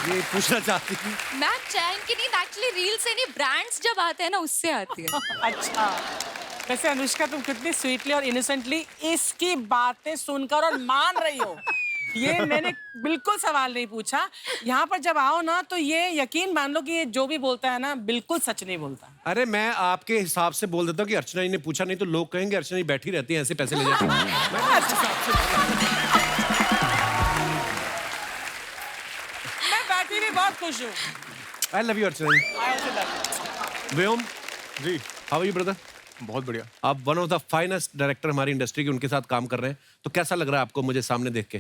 ये पूछना चाहती थी। मैम चैन की नींद एक्चुअली रील से नहीं, ब्रांड्स जब आते हैं ना उससे आती है। अच्छा, वैसे अनुष्का तुम कितनी स्वीटली और इनोसेंटली इसकी बातें सुनकर और मान रही हो। ये मैंने बिल्कुल सवाल नहीं पूछा। यहाँ पर जब आओ ना तो ये यकीन मान लो कि ये जो भी बोलता है ना बिल्कुल सच नहीं बोलता। अरे मैं आपके हिसाब से बोल देता हूँ कि अर्चना जी ने पूछा, नहीं तो लोग कहेंगे अर्चना जी बैठी रहती है ऐसे पैसे ले जाती है। मैं बैठी भी बहुत खुश हूँ। I love you Archana ji. Vyom ji, how are you brother? बहुत बढ़िया। आप one of the finest director हमारी इंडस्ट्री के, उनके साथ काम कर रहे हैं, तो कैसा लग रहा है आपको मुझे सामने देख के?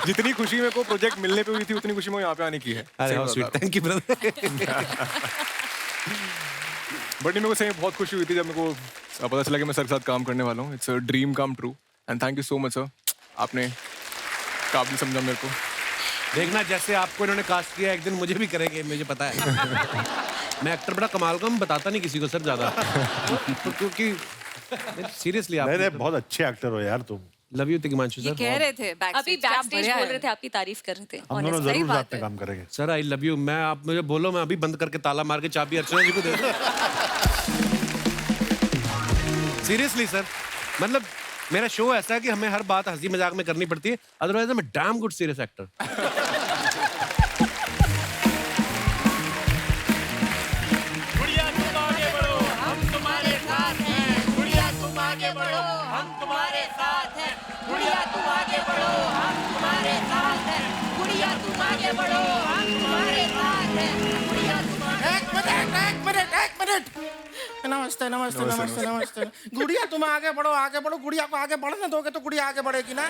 जितनी खुशी मेरे को प्रोजेक्ट मिलने पे हुई थी उतनी खुशी मैं यहाँ पे आने की है। अरे how sweet, thank you brother. But मेरे को सही में बहुत खुशी हुई थी जब मेरे को पता चला कि मैं सर के साथ काम करने वाला हूँ। It's a dream come true and thank you so much sir, आपने काबिल समझा मेरे को। देखना जैसे आपको इन्होंने कास्ट किया, एक दिन मुझे भी करेंगे, मुझे पता है। मैं एक्टर बड़ा कमाल का, मैं बताता नहीं किसी को सर ज्यादा, तो क्योंकि सीरियसली आप नहीं, बहुत अच्छे एक्टर हो यार तुम। लव यू तिग्मांशु ये सर। कह रहे थे अभी बैकस्टेज बोल रहे थे, आपकी तारीफ कर रहे थे। हम दोनों जरूर साथ में काम करेंगे। Sir I love you. मैं आप मुझे बोलो, मैं अभी बंद करके ताला मार के चाबी अर्चना जी को दे दूं। सीरियसली सर, मतलब मेरा शो ऐसा है कि हमें हर बात हंसी मजाक में करनी पड़ती है, अदरवाइज मैं डैम गुड सीरियस एक्टर। नमस्ते नमस्ते नमस्ते नमस्ते। गुड़िया तुम आगे बढ़ो, आगे बढ़ो। गुड़िया को आगे बढ़ने दोगे तो गुड़िया आगे बढ़ेगी ना।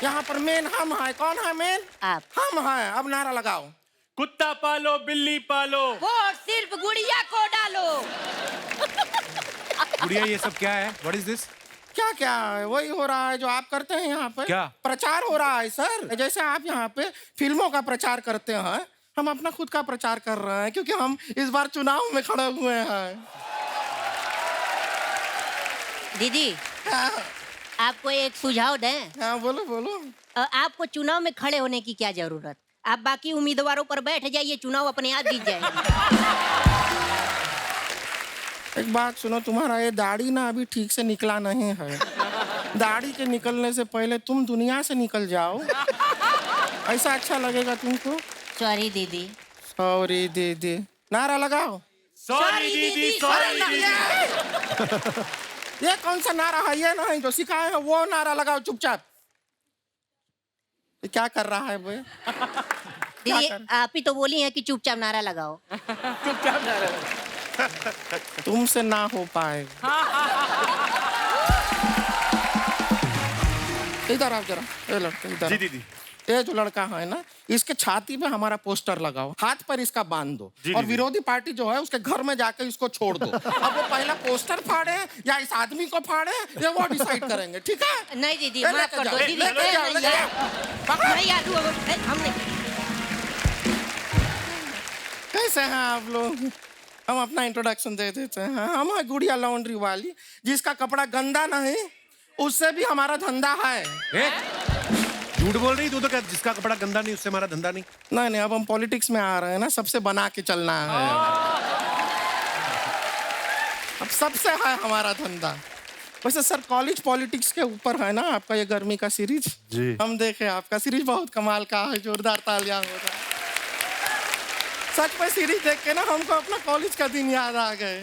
यहाँ पर मेन हम है। कौन है मेन? आप। हम हैं। अब नारा लगाओ। कुत्ता पालो बिल्ली पालो, वोट सिर्फ गुड़िया को डालो। गुड़िया ये सब क्या है? What is this? क्या क्या है? वही हो रहा है जो आप करते हैं यहाँ पे। क्या प्रचार हो रहा है सर? जैसे आप यहाँ पे फिल्मों का प्रचार करते हैं, हम अपना खुद का प्रचार कर रहे हैं, क्योंकि हम इस बार चुनाव में खड़े हुए हैं। दीदी, आपको एक सुझाव दें? हाँ बोलो बोलो। आपको चुनाव में खड़े होने की क्या जरूरत? आप बाकी उम्मीदवारों पर बैठ जाइए, चुनाव अपने आप जीत जाएगा। एक बात सुनो, तुम्हारा ये दाढ़ी ना अभी ठीक से निकला नहीं है। दाढ़ी के निकलने से पहले तुम दुनिया से निकल जाओ, ऐसा अच्छा लगेगा तुमको। सॉरी दीदी। सॉरी दीदी। नारा लगाओ। सॉरी दीदी, सॉरी दीदी। ये कौन सा नारा है? ये नहीं जो सिखाए हैं वो नारा लगाओ चुपचाप। ये क्या कर रहा है वो? दीदी आप ही तो बोली हैं कि चुपचाप नारा लगाओ। चुपचाप नारा तुमसे ना हो पाएगा। इधर आओ जरा, ये लड़का इधर। जी दीदी। ये जो लड़का है ना, इसके छाती पे हमारा पोस्टर लगाओ, हाथ पर इसका बांध दो, जी, और जी, विरोधी पार्टी जो है उसके घर में जाके इसको छोड़ दो। अब वो पहला पोस्टर फाड़े या इस आदमी को फाड़े, ये वो डिसाइड करेंगे, ठीक है? नहीं दीदी ले माफ लेके कर दो जाओ, दीदी। लेके जाओ, लेके जाओ। पकड़ो। नहीं यार हमने कैसे हैं आप लोग? हम अपना इंट्रोडक्शन दे देते हैं। हम है गुड़िया लॉन्ड्री वाली, जिसका कपड़ा गंदा नहीं, उससे भी हमारा धंधा है। झूठ बोल रही तू तो, क्या जिसका कपड़ा गंदा नहीं उससे हमारा धंधा नहीं? नहीं, अब हम पॉलिटिक्स में आ रहे हैं ना, सबसे बना के चलना है। अब सबसे है हमारा धंधा। वैसे सर, कॉलेज पॉलिटिक्स के ऊपर है ना आपका ये गर्मी का सीरीज जी। हम देखे, आपका सीरीज बहुत कमाल का है, जोरदार तालियां हो रहा है। सच में सीरीज देख के ना हमको अपना कॉलेज का दिन याद आ गए।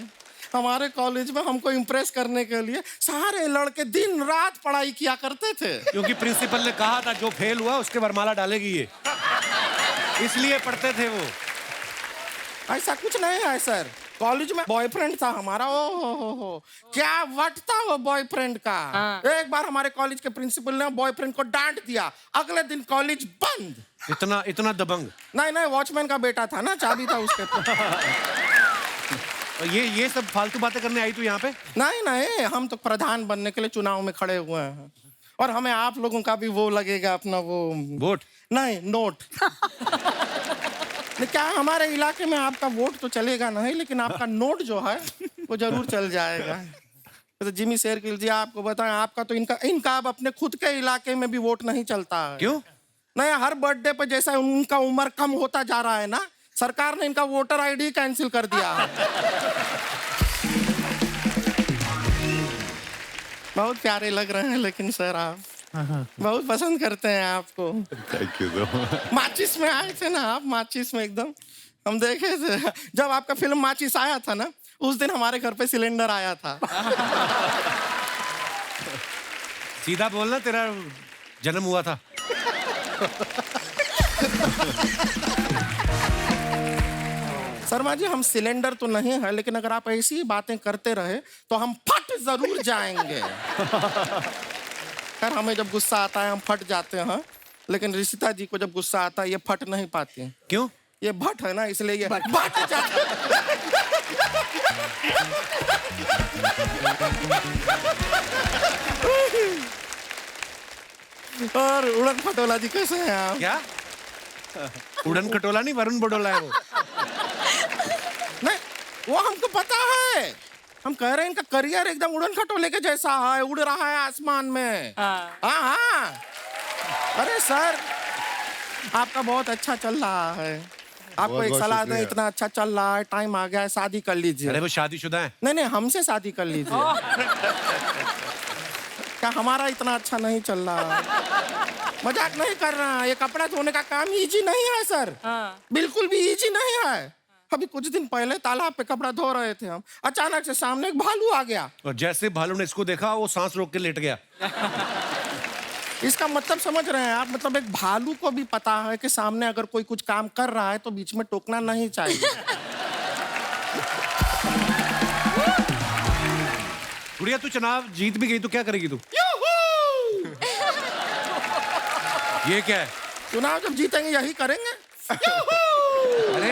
हमारे कॉलेज में हमको इम्प्रेस करने के लिए सारे लड़के दिन रात पढ़ाई किया करते थे, क्योंकि प्रिंसिपल ने कहा था जो फेल हुआ उसके वरमाला डालेगी ये, इसलिए पढ़ते थे वो। ऐसा कुछ नहीं है सर। कॉलेज में बॉयफ्रेंड था हमारा, ओ हो क्या वट था वो बॉयफ्रेंड का। एक बार हमारे कॉलेज के प्रिंसिपल ने बॉयफ्रेंड को डांट दिया, अगले दिन कॉलेज बंद। इतना दबंग? नहीं, वॉचमैन का बेटा था ना, चाबी था उसके पास। ये सब फालतू बातें करने आई तू यहाँ पे? नहीं, हम तो प्रधान बनने के लिए चुनाव में खड़े हुए हैं, और हमें आप लोगों का भी वो लगेगा, अपना वो वोट। नहीं, नोट। क्या हमारे इलाके में आपका वोट तो चलेगा नहीं, लेकिन आपका नोट जो है वो जरूर चल जाएगा। तो जिमी शेरगिल जी, आपको बताएं, आपका तो इनका अब अपने खुद के इलाके में भी वोट नहीं चलता है। क्यों? नहीं, हर बर्थडे पे जैसा उनका उम्र कम होता जा रहा है ना, सरकार ने इनका वोटर आईडी कैंसिल कर दिया है। बहुत प्यारे लग रहे हैं लेकिन सर आप, बहुत पसंद करते हैं आपको। थैंक यू सो। माचिस में आए थे ना आप, माचिस में एकदम हम देखे थे जब आपका फिल्म माचिस आया था ना, उस दिन हमारे घर पे सिलेंडर आया था। सीधा बोलना, तेरा जन्म हुआ था। शर्मा जी, हम सिलेंडर तो नहीं है, लेकिन अगर आप ऐसी बातें करते रहे तो हम फट जरूर जाएंगे। खैर, हमें जब गुस्सा आता है हम फट जाते हैं, लेकिन ऋषिता जी को जब गुस्सा आता है ये फट नहीं पाती। क्यों? ये भट है ना, इसलिए ये फट जाते। और उड़न खटोला जी कैसे हैं आप? क्या? उड़न खटोला नहीं, वरुण बडोला है वो। नहीं, वो हमको पता है। हम कह रहे हैं इनका करियर एकदम उड़न खटोले के जैसा है, उड़ रहा है आसमान में। हाँ। अरे सर, आपका बहुत अच्छा चल रहा है। आपको एक सलाह दें, इतना अच्छा चल रहा है, टाइम आ गया है, शादी कर लीजिए। अरे वो शादीशुदा है? नहीं, हमसे शादी कर लीजिए। क्या हमारा इतना अच्छा नहीं चल रहा? मजाक नहीं कर रहा, ये कपड़ा धोने का काम इजी नहीं है सर। बिल्कुल भी इजी नहीं है। अभी कुछ दिन पहले तालाब पे कपड़ा धो रहे थे हम, अचानक से सामने एक भालू आ गया, और जैसे भालू ने इसको देखा वो सांस रोक के लेट गया। इसका मतलब समझ रहे हैं आप? मतलब एक भालू को भी पता है कि सामने अगर कोई कुछ काम कर रहा है तो बीच में टोकना नहीं चाहिए। गुड़िया, तू चुनाव जीत भी गई तो क्या करेगी तू? ये क्या है? चुनाव जब जीतेंगे यही करेंगे। अरे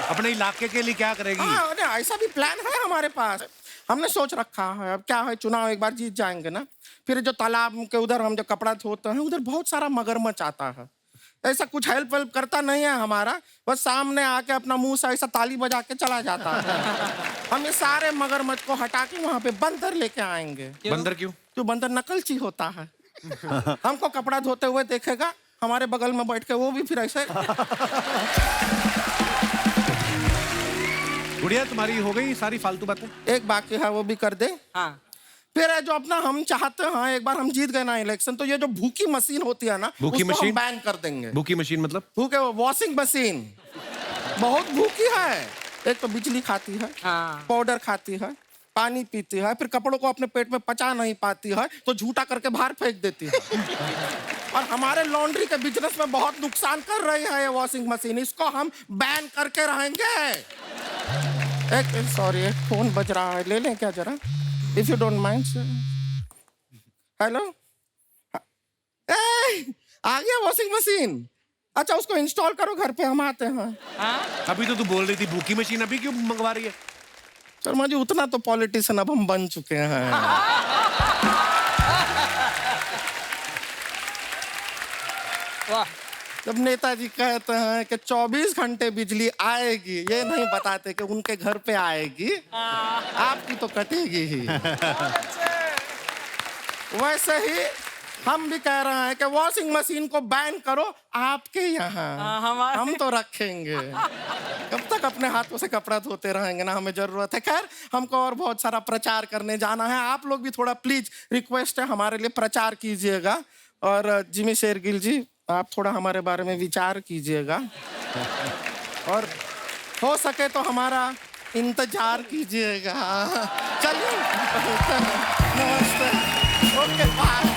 अपने इलाके के लिए क्या करेगी? हाँ, ऐसा भी प्लान है हमारे पास। हमने सोच रखा है, अब क्या है, चुनाव एक बार जीत जाएंगे ना, फिर जो तालाब के उधर हम जो कपड़ा धोते हैं उधर बहुत सारा मगरमच्छ आता है। ऐसा कुछ हेल्प वेल्प करता नहीं है हमारा, बस सामने आके अपना मुंह से ऐसा ताली बजा के चला जाता है। हम ये सारे मगरमच्छ को हटा के वहाँ पे बंदर लेके आएंगे। बंदर क्यों? जो बंदर नकलची होता है। हमको कपड़ा धोते हुए देखेगा, हमारे बगल में बैठ के वो भी फिर ऐसे। गुड़िया, तुम्हारी हो गई सारी फालतू बातें? एक बाकी है, वो भी कर दे। हाँ। फिर जो अपना हम चाहते हैं, एक बार हम जीत गए ना इलेक्शन, तो ये जो भूखी मशीन होती है ना, भूखी उसको मशीन हम बैन कर देंगे। भूखी मशीन मतलब? भूखे वॉशिंग मशीन बहुत भूखी है। एक तो बिजली खाती है, पाउडर खाती है, पानी पीती है, फिर कपड़ों को अपने पेट में पचा नहीं पाती है तो झूठा करके बाहर फेंक देती है। और हमारे लॉन्ड्री के बिजनेस में बहुत नुकसान कर रही है ये वॉशिंग मशीन। इसको हम बैन करके रहेंगे। एक सॉरी, एक फोन बज रहा है, ले लें क्या जरा, if you don't mind. Hello, आ गया वॉशिंग मशीन। अच्छा, उसको इंस्टॉल करो घर पे, हम आते हैं। अभी तो तू बोल रही थी भूखी मशीन, अभी क्यों मंगवा रही है? शर्मा जी, उतना तो पॉलिटिशियन अब हम बन चुके हैं। वाह, जब नेताजी कहते हैं कि 24 घंटे बिजली आएगी, ये नहीं बताते कि उनके घर पे आएगी, आपकी तो कटेगी ही। वैसे ही हम भी कह रहे हैं कि वॉशिंग मशीन को बैन करो आपके यहाँ। हम तो रखेंगे। कब तक अपने हाथों से कपड़ा धोते रहेंगे ना, हमें जरूरत है। खैर, हमको और बहुत सारा प्रचार करने जाना है। आप लोग भी थोड़ा प्लीज, रिक्वेस्ट है, हमारे लिए प्रचार कीजिएगा। और जिमी शेरगिल जी, आप थोड़ा हमारे बारे में विचार कीजिएगा और हो सके तो हमारा इंतजार कीजिएगा। चलिए, नमस्ते, ओके, बाय।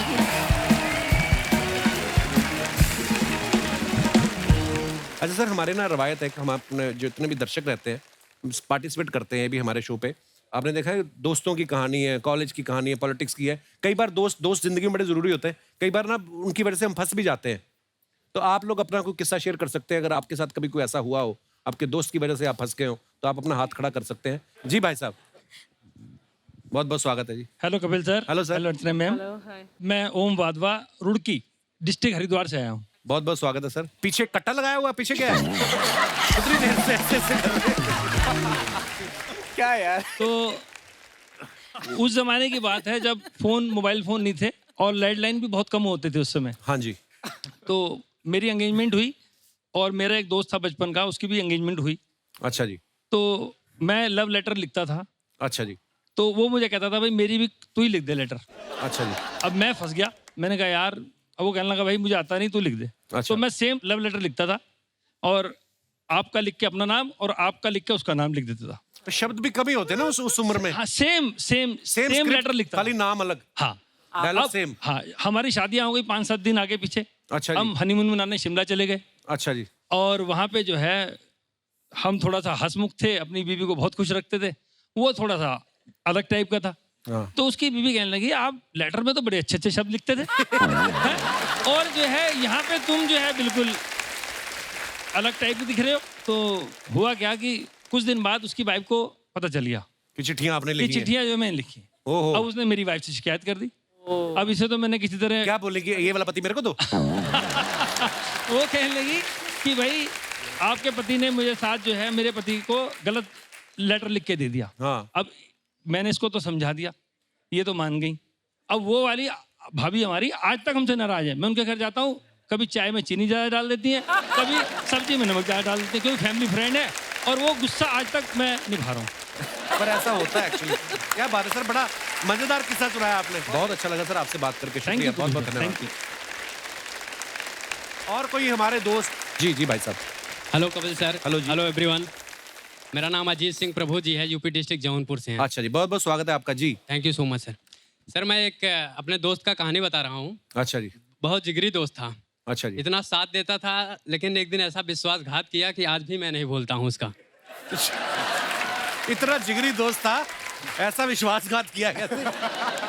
अच्छा सर, हमारे ना रवायत है कि हम अपने जितने भी दर्शक रहते हैं पार्टिसिपेट करते हैं भी हमारे शो पे। आपने देखा है, दोस्तों की कहानी है, कॉलेज की कहानी है, पॉलिटिक्स की है। कई बार दोस्त जिंदगी में बड़े जरूरी होते हैं। कई बार ना उनकी वजह से हम फंस भी जाते हैं। तो आप लोग अपना कोई किस्सा शेयर कर सकते हैं। अगर आपके साथ कभी कोई ऐसा हुआ हो, आपके दोस्त की वजह से आप फंस गए हो, तो आप अपना हाथ खड़ा कर सकते हैं। जी भाई साहब, बहुत बहुत स्वागत है जी। Hello Kapil sir. Hello sir. Hello Archana ma'am. मैं ओम वाधवा, रुड़की डिस्ट्रिक्ट हरिद्वार से आया हूँ। बहुत बहुत स्वागत है सर। पीछे कट्टा लगाया हुआ, पीछे क्या है? कितनी देर से ऐसे कर रहे हैं? क्या यार? तो उस जमाने की बात है जब मोबाइल फोन नहीं थे और लैंडलाइन भी बहुत कम होते थे उस समय। हाँ जी। तो मेरी एंगेजमेंट हुई और मेरा एक दोस्त था बचपन का, उसकी भी एंगेजमेंट हुई। अच्छा जी। तो मैं लव लेटर लिखता था। अच्छा जी। तो वो मुझे कहता था भाई मेरी भी तू ही लिख दे लेटर। अच्छा जी। अब मैं फंस गया। मैंने कहा यार, अब वो कहने लगा भाई मुझे आता नहीं, तू लिख दे। अच्छा। तो मैं सेम लव लेटर लिखता था और आपका लिख के अपना नाम और आपका लिख के उसका नाम लिख देता था। तो शब्द भी कमी होते हैं ना उस उम्र में। हाँ, सेम लेटर लिखता, खाली नाम अलग। हाँ, डायलॉग अब- सेम। हाँ, हमारी शादियां हो गई 5-7 दिन आगे पीछे। अच्छा जी। हम हनीमून मनाने शिमला चले गए। अच्छा जी। और वहाँ पे जो है हम थोड़ा सा हंसमुख थे, अपनी बीवी को बहुत खुश रखते थे। वो थोड़ा सा अलग टाइप का था। हाँ। तो उसकी बीवी कहने लगी आप लेटर में तो बड़े अच्छे अच्छे शब्द लिखते थे हैं? और जो है यहाँ पे तुम जो है बिल्कुल अलग टाइप के दिख रहे हो। तो हुआ क्या कि कुछ दिन बाद उसकी वाइफ को पता चल गया कि चिट्ठियां आपने कि लिखी हैं। चिट्ठियां जो मैंने लिखी। ओहो। अब उसने मेरी वाइफ से शिकायत कर दी। अब इसे तो मैंने किसी तरह क्या बोलेगी, ये वाला पति मेरे को दो। वो कहने लगी कि भाई आपके पति ने मुझे साथ जो है मेरे पति को गलत लेटर लिख के दे दिया। हाँ। अब मैंने इसको तो समझा दिया, ये तो मान गई। अब वो वाली भाभी हमारी आज तक हमसे नाराज है। मैं उनके घर जाता हूँ, कभी चाय में चीनी ज़्यादा डाल देती हैं, कभी सब्जी में नमक ज़्यादा डाल देती हैं, क्योंकि फैमिली फ्रेंड है और वो गुस्सा आज तक मैं निभा रहा हूँ। पर ऐसा होता है एक्चुअली। क्या बात है सर, बड़ा मजेदार किस्सा सुनाया आपने। बहुत अच्छा लगा सर आपसे बात करके। शुक्रिया, बहुत बहुत धन्यवाद। और कोई हमारे दोस्त? जी जी भाई साहब। Hello Kapil sir. हेलो जी। Hello everyone. मेरा नाम अजीत सिंह प्रभु जी है, यूपी डिस्ट्रिक्ट जौनपुर से हैं। अच्छा जी, बहुत बहुत स्वागत है आपका जी। Thank you so much sir. Sir मैं एक अपने दोस्त का कहानी बता रहा हूँ। अच्छा जी। बहुत जिगरी दोस्त था। अच्छा जी। इतना साथ देता था, लेकिन एक दिन ऐसा विश्वासघात किया कि आज भी मैं नहीं भूलता हूँ उसका। इतना जिगरी दोस्त था, ऐसा विश्वासघात किया कैसे?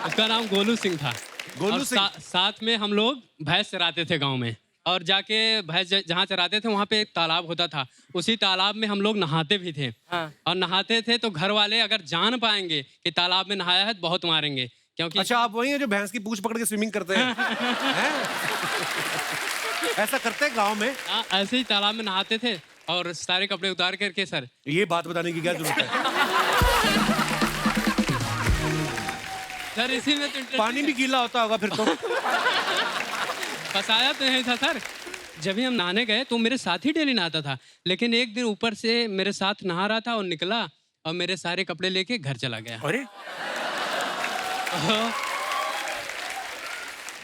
उसका नाम गोलू सिंह था। गोलू और सिंह। साथ में हम लोग भैंस चराते थे गाँव में, और जाके भैंस जहाँ चराते थे वहाँ पे एक तालाब होता था। उसी तालाब में हम लोग नहाते भी थे। और नहाते थे तो घर वाले अगर जान पाएंगे कि तालाब में नहाया है तो बहुत मारेंगे, क्योंकि अच्छा, आप वही हैं जो भैंस की पूंछ पकड़ के स्विमिंग करते हैं? हैं? ऐसा करते हैं गांव में? हाँ, ऐसे ही तालाब में नहाते थे और सारे कपड़े उतार करके। सर ये बात बताने की क्या जरूरत है? सर इसी में तो पानी भी गीला होता होगा फिर तो। फंसाया तो नहीं था सर। जब भी हम नहाने गए तो मेरे साथ ही डेली नहाता था, लेकिन एक दिन ऊपर से मेरे साथ नहा रहा था और निकला और मेरे सारे कपड़े लेके घर चला गया। अरे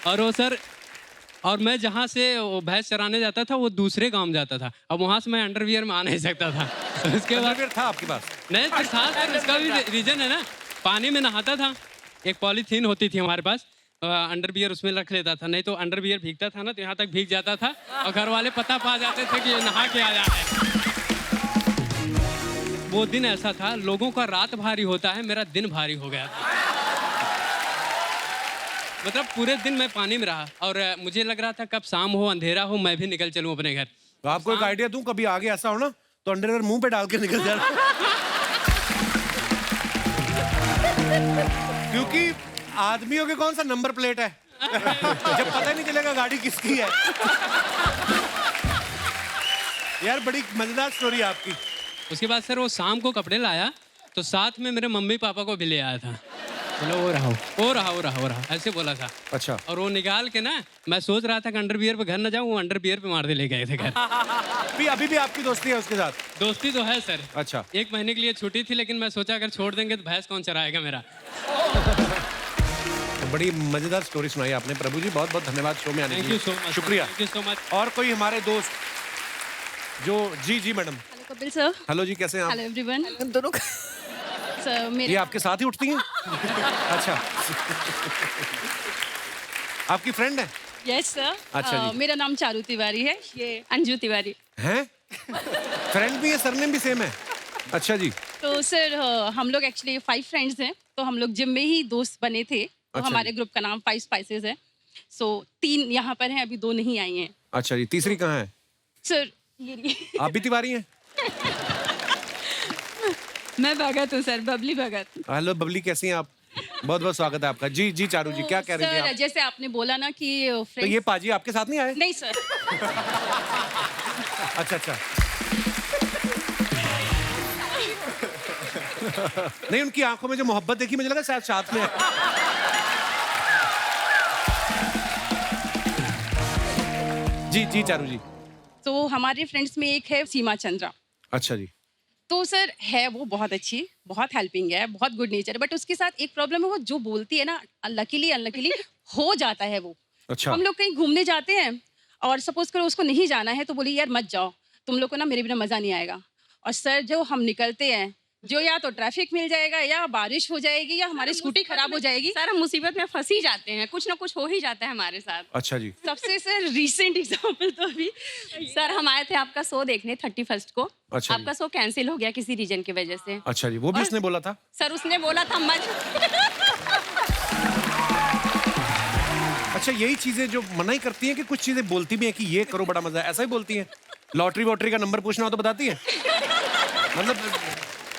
और वो सर, और मैं जहाँ से वो भैंस चराने जाता था वो दूसरे गांव जाता था। अब वहाँ से मैं अंडरवियर में आ नहीं सकता था। उसके बाद अंडरवियर था आपके पास? नहीं तो था सर, उसका भी रीजन है ना। पानी में नहाता था, एक पॉलीथीन होती थी हमारे पास, अंडरवियर उसमें रख लेता था, नहीं तो अंडरवियर भीगता था ना तो यहाँ तक भीग जाता था और घर वाले पता पा जाते थे कि ये नहा के आया है। वो दिन ऐसा था, लोगों का रात भारी होता है, मेरा दिन भारी हो गया था। मतलब पूरे दिन मैं पानी में रहा और मुझे लग रहा था कब शाम हो, अंधेरा हो, मैं भी निकल चलूं अपने घर। तो आपको एक आइडिया दूं, कभी आगे ऐसा हो ना तो अंडरवेयर मुंह पे डाल के निकल जाना। क्योंकि आदमियों के कौन सा नंबर प्लेट है जब पता नहीं चलेगा गाड़ी किसकी है। यार बड़ी मजेदार स्टोरी है आपकी। उसके बाद सर वो शाम को कपड़े लाया तो साथ में मेरे मम्मी पापा को भी ले आया था। बोला वो रहा ऐसे बोला था। अच्छा। और वो निकाल के ना, मैं सोच रहा था कि अंडरवियर पे घर न जाऊं, वो अंडरवियर पे मार दे ले गए थे घर। अभी भी आपकी दोस्ती है उसके साथ? दोस्ती तो है सर। अच्छा। 1 महीने के लिए छुट्टी थी, लेकिन मैं सोचा अगर छोड़ देंगे तो भैंस कौन चराएगा मेरा। तो बड़ी मजेदार स्टोरी सुनाई आपने प्रभु जी, बहुत बहुत धन्यवाद शो में आने के लिए। Thank you so much. शुक्रिया। Thank you so much. और कोई हमारे दोस्त जो जी मैडम। कपिल सर। हेलो जी, कैसे हैं आप? Hello everyone. दोनों सर मेरे ये आपके साथ ही उठती हैं? अच्छा। आपकी फ्रेंड है? Yes sir. अच्छा जी। मेरा नाम चारू तिवारी है, ये अंजू तिवारी। हैं? फ्रेंड भी है, सरनेम भी सेम है? अच्छा जी। तो सर हम लोग एक्चुअली 5 फ्रेंड्स हैं, तो हम लोग जिम में ही दोस्त बने थे। तो अच्छा हमारे जी। ग्रुप का नाम 5 स्पाइसेस है। सो 3 यहाँ पर हैं, अभी 2 नहीं आई हैं। अच्छा जी, तीसरी कहाँ है? सर ये आप भी तिवारी हैं? मैं भगत हूँ सर, बबली भगत। हेलो बबली, कैसी हैं आप? बहुत बहुत स्वागत है आपका। जी चारू जी, क्या कह रही थी सर आप? जैसे आपने बोला ना कि तो friends- ये पाजी आपके साथ नहीं आए? नहीं सर। अच्छा। नहीं, उनकी आंखों में जो मोहब्बत देखी मुझे लगा शायद साथ में है। जी चारू जी। तो हमारे फ्रेंड्स में एक है सीमा चंद्रा। अच्छा जी। तो सर है वो बहुत अच्छी, बहुत हेल्पिंग है, बहुत गुड नेचर है, बट उसके साथ एक प्रॉब्लम है, वो जो बोलती है ना अनलकीली हो जाता है वो। अच्छा। हम लोग कहीं घूमने जाते हैं और सपोज करो उसको नहीं जाना है तो बोली यार मत जाओ, तुम लोग को ना मेरे बिना मजा नहीं आएगा। और सर जो हम निकलते हैं, जो या तो ट्रैफिक मिल जाएगा या बारिश हो जाएगी या हमारी स्कूटी खराब हो जाएगी। सर हम मुसीबत में फंस ही जाते हैं, कुछ ना कुछ हो ही जाता है हमारे साथ। अच्छा जी। सबसे सर रीसेंट एग्जांपल तो अभी सर हम आए थे आपका शो देखने 31 को। अच्छा जी। आपका शो कैंसिल हो गया किसी रीजन की वजह से। अच्छा जी, वो भी उसने बोला था? सर उसने बोला था मत। अच्छा, यही चीजें जो मना ही करती हैं कि कुछ चीजें बोलती भी हैं कि ये करो बड़ा मजा है, ऐसा ही बोलती हैं? लॉटरी वॉटरी का नंबर पूछना हो तो बताती है? मतलब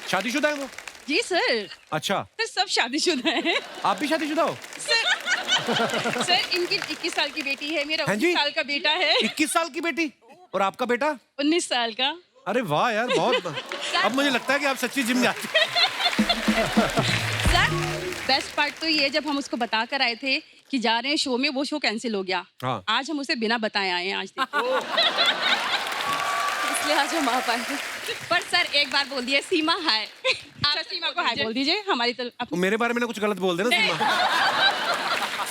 शादीशुदा है वो? जी सर। अच्छा। सर सब शादीशुदा हैं। आप भी शादीशुदा हो? सर इनकी 21 साल की बेटी है, मेरा हैं जी? 19 साल का बेटा है। 21 साल की बेटी? और आपका बेटा? 19 साल का। अरे वाह यार, बहुत। अब मुझे लगता है कि आप सच्ची जिम जाते हैं। सर बेस्ट पार्ट तो ये, जब हम उसको बता कर आए थे कि जा रहे हैं शो में, वो शो कैंसिल हो गया। हाँ। आज हम उसे बिना बताए आए हैं आज इसलिए आज हम आ पाए। पर सर एक बार बोल दिए सीमा हाय। आप सीमा को हाय बोल दीजिए हमारी तरफ। मेरे बारे में ना कुछ गलत बोल देना सीमा।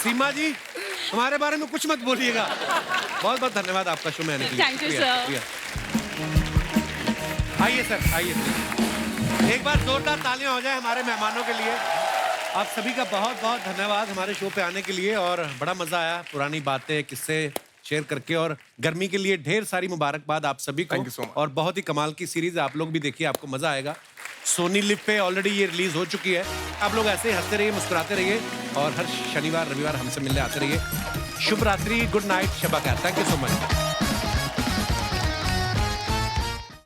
सीमा जी, हमारे बारे में कुछ मत बोलिएगा। बहुत बहुत धन्यवाद आपका शो में आने के लिए। Thank you, शुक्रिया, sir. शुक्रिया। आइए सर, आइए। एक बार जोरदार तालियां हो जाए हमारे मेहमानों के लिए। आप सभी का बहुत बहुत धन्यवाद हमारे शो पे आने के लिए, और बड़ा मजा आया पुरानी बातें किस्से शेयर करके, और गर्मी के लिए ढेर सारी मुबारकबाद आप सभी को। Thank you so much. और बहुत ही कमाल की सीरीज, आप लोग भी देखिए, आपको मजा आएगा। सोनी लिव पे ऑलरेडी ये रिलीज हो चुकी है। आप लोग ऐसे ही हंसते रहिए, मुस्कुराते रहिए, और हर शनिवार रविवार हमसे मिलने आते रहिए। शुभ रात्रि, गुड नाइट, शब खैर। Thank you so much.